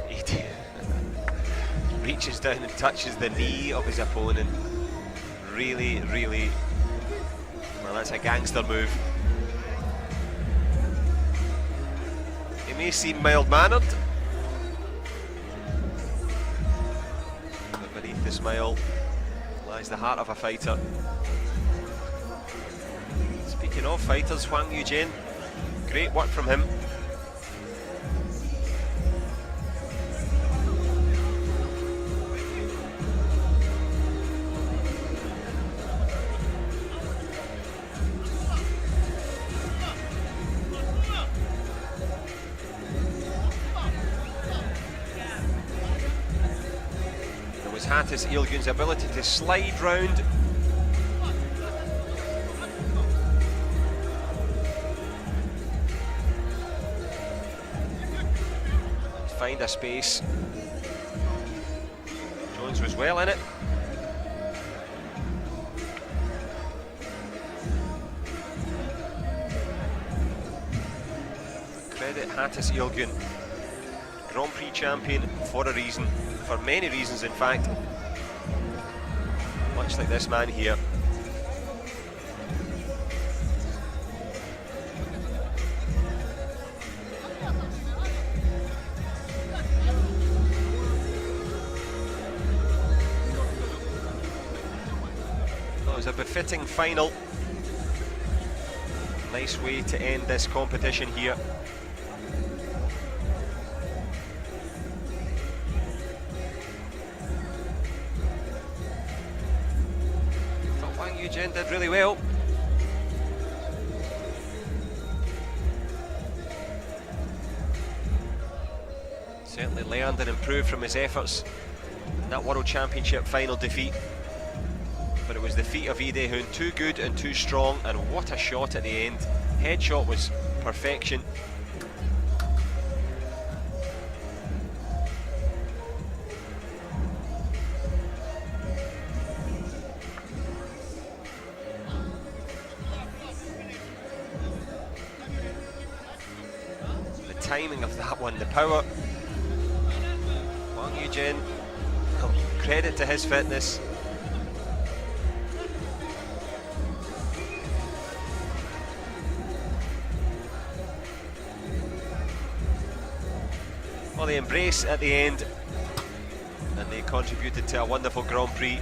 He reaches down and touches the knee of his opponent. Really, really, well, that's a gangster move. He may seem mild-mannered, but beneath the smile lies the heart of a fighter. Speaking of fighters, Hwang Yu-jin, great work from him. Hattis Ilgun's ability to slide round. Find a space. Jones was well in it. Credit Hattis Ilgun, Grand Prix champion for a reason. For many reasons, in fact, much like this man here. Well, it was a befitting final. Nice way to end this competition here. Jen did really well. Certainly learned and improved from his efforts in that World Championship final defeat. But it was the feet of Ide Hoon, too good and too strong, and what a shot at the end. Headshot was perfection. The timing of that one, the power. Wang Yujin, credit to his fitness. Well, the embrace at the end, and they contributed to a wonderful Grand Prix.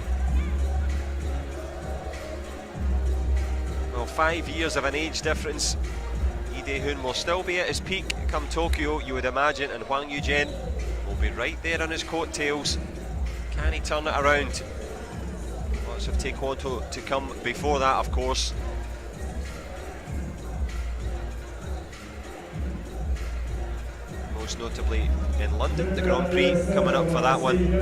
Well, 5 years of an age difference. Ide Hoon will still be at his peak come Tokyo, you would imagine, and Hwang Yu-jin will be right there on his coattails. Can he turn it around? Lots of Taekwondo to come before that, of course. Most notably in London, the Grand Prix coming up for that one.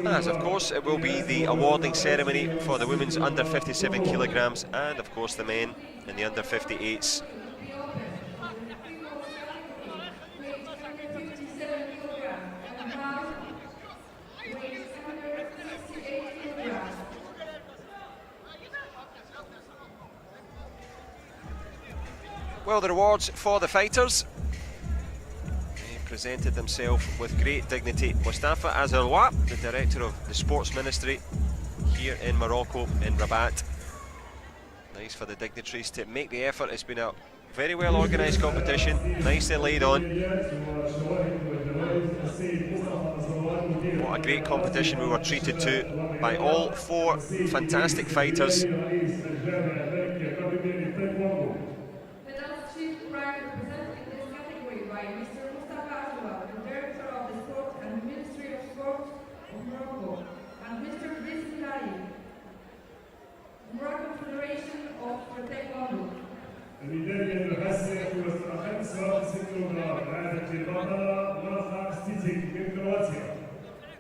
As of course it will be the awarding ceremony for the women's under 57 kilograms and of course the men in the under 58s. Well, the rewards for the fighters. They presented themselves with great dignity. Mustafa Azarwa, the director of the sports ministry here in Morocco, in Rabat. Nice for the dignitaries to make the effort. It's been a very well organised competition, nicely laid on. What a great competition we were treated to by all four fantastic fighters.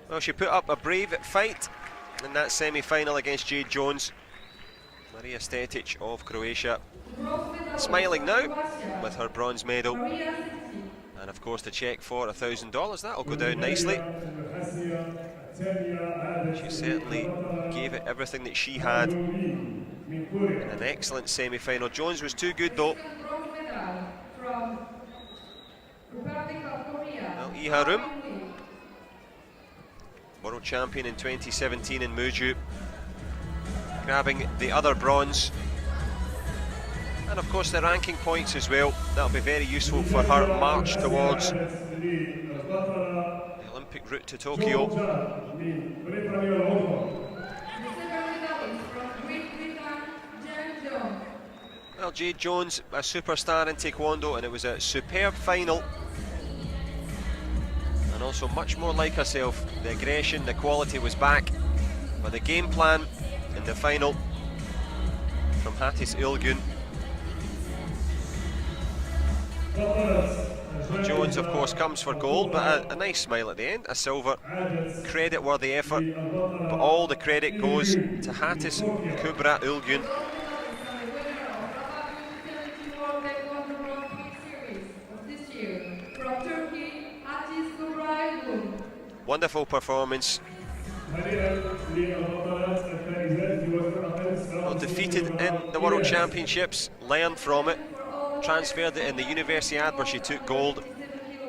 Well, she put up a brave fight in that semi-final against Jade Jones. Marija Stetic of Croatia, smiling now with her bronze medal. And of course the cheque for $1,000, that'll go down nicely. She certainly gave it everything that she had in an excellent semi-final. Jones was too good though. Well, Iharum, world champion in 2017 in Muju, grabbing the other bronze. And of course the ranking points as well. That'll be very useful for her march towards the Olympic route to Tokyo. Well, Jade Jones, a superstar in Taekwondo, and it was a superb final. And also much more like herself. The aggression, the quality was back. But the game plan in the final from Hatis Ilgun. So Jones, of course, comes for gold, but a nice smile at the end, a silver. Credit-worthy effort, but all the credit goes to Hatis Kubra Ilgun. Wonderful performance. Well, defeated in the World Championships, learned from it, transferred it in the Universiade where she took gold.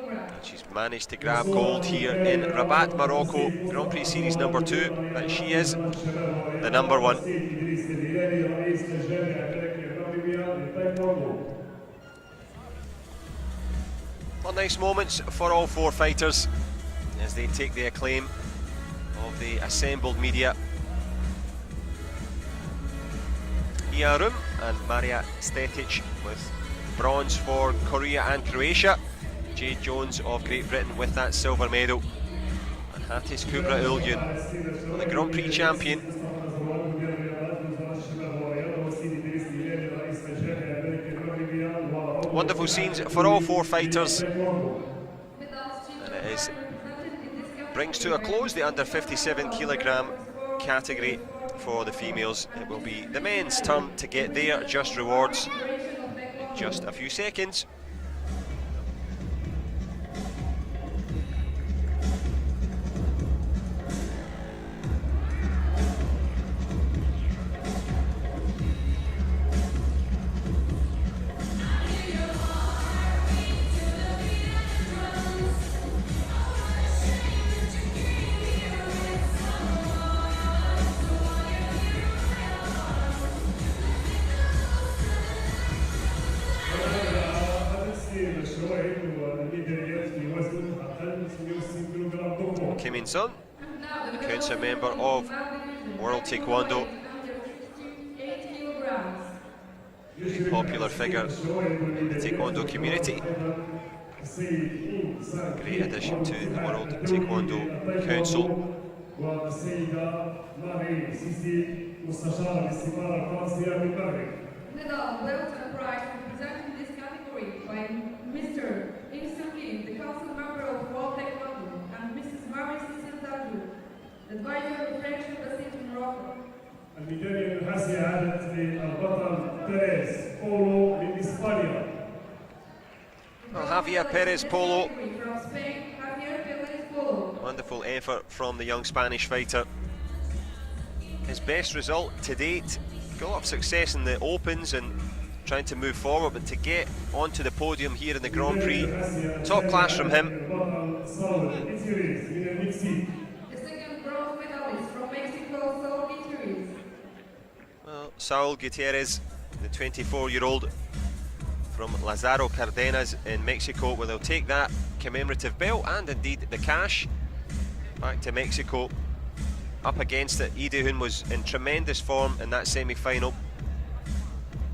And she's managed to grab gold here in Rabat, Morocco, Grand Prix Series number 2, but she is the number 1. Well, nice moments for all four fighters as they take the acclaim of the assembled media. Iharum and Marija Stetic with bronze for Korea and Croatia. Jade Jones of Great Britain with that silver medal. And Hatis Kubra Ilgun, the Grand Prix champion. Wonderful scenes for all four fighters. And it brings to a close the under 57 kilogram category for the females. It will be the men's turn to get their just rewards in just a few seconds. Son, council member of World Taekwondo, very popular figure in the Taekwondo community, great addition to the World Taekwondo Council. Representing this category by Mr. the council member of World Taekwondo, and Mrs. advisor of French embassy in Morocco. الميدالية النحاسية عادت للبطل بيريز بولو من إسبانيا. Well, Javier Perez Polo. From Spain, Javier Perez Polo. Wonderful effort from the young Spanish fighter. His best result to date. Got a lot of success in the Opens and trying to move forward, but to get onto the podium here in the Grand Prix, top class from him. Well, Saul Gutierrez, the 24-year-old from Lazaro Cardenas in Mexico, well, they'll take that commemorative belt and indeed the cash back to Mexico. Up against it, Lee Dae-hoon was in tremendous form in that semi-final.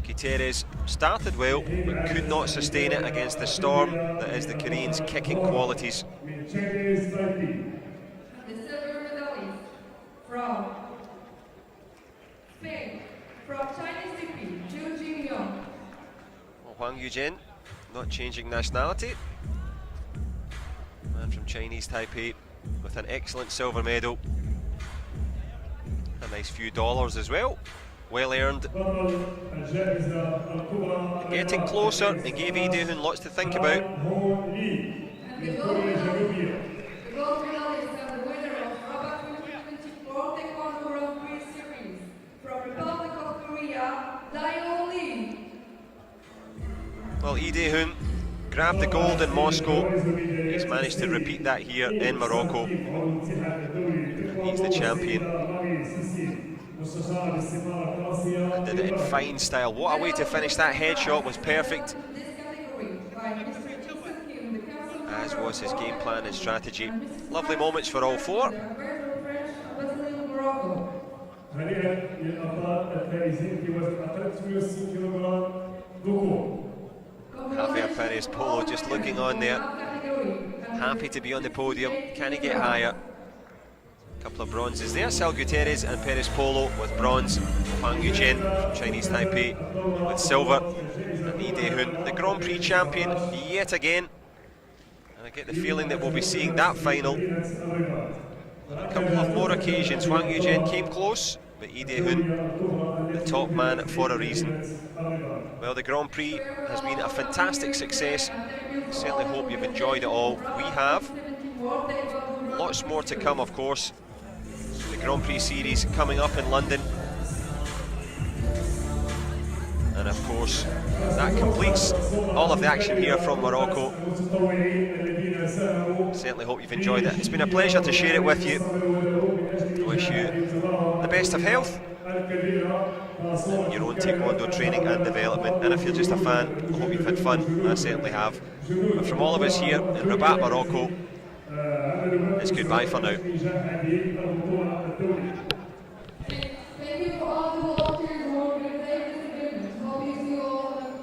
Gutierrez started well, but could not sustain it against the storm that is the Korean's kicking qualities. The silver medalist from Spain, from Chinese DP, GEORGIOS. Hwang Yujin, not changing nationality. Man from Chinese Taipei with an excellent silver medal. A nice few dollars as well. Well earned. Getting closer, it gave Lee Dae-hoon lots to think about. And the gold medalist and the winner of Rabat 2024 Taekwondo Grand Prix Series from Republic of Korea, Lee. Well, Lee Dae-hoon grabbed the gold in Moscow. He's managed to repeat that here in Morocco. He's the champion. And did it in fine style. What a way to finish that headshot, was perfect. As was his game plan and strategy. Lovely moments for all four. Javier Perez Polo just looking on there. Happy to be on the podium. Can he get higher? Couple of bronzes there. Saul Gutierrez and Perez Polo with bronze. Hwang Yujin from Chinese Taipei with silver. And Lee Dae-hoon, the Grand Prix champion yet again. And I get the feeling that we'll be seeing that final on a couple of more occasions. Hwang Yujin came close, but Lee Dae-hoon, the top man for a reason. Well, the Grand Prix has been a fantastic success. Certainly hope you've enjoyed it all. We have. Lots more to come, of course. The Grand Prix series coming up in London. And of course, that completes all of the action here from Morocco. Certainly hope you've enjoyed it. It's been a pleasure to share it with you. I wish you the best of health in your own Taekwondo training and development. And if you're just a fan, I hope you've had fun. I certainly have. But from all of us here in Rabat, Morocco, it's goodbye for now. Thank you for all the volunteers who are going to take this event. Hope you see all of them.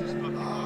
Scotty.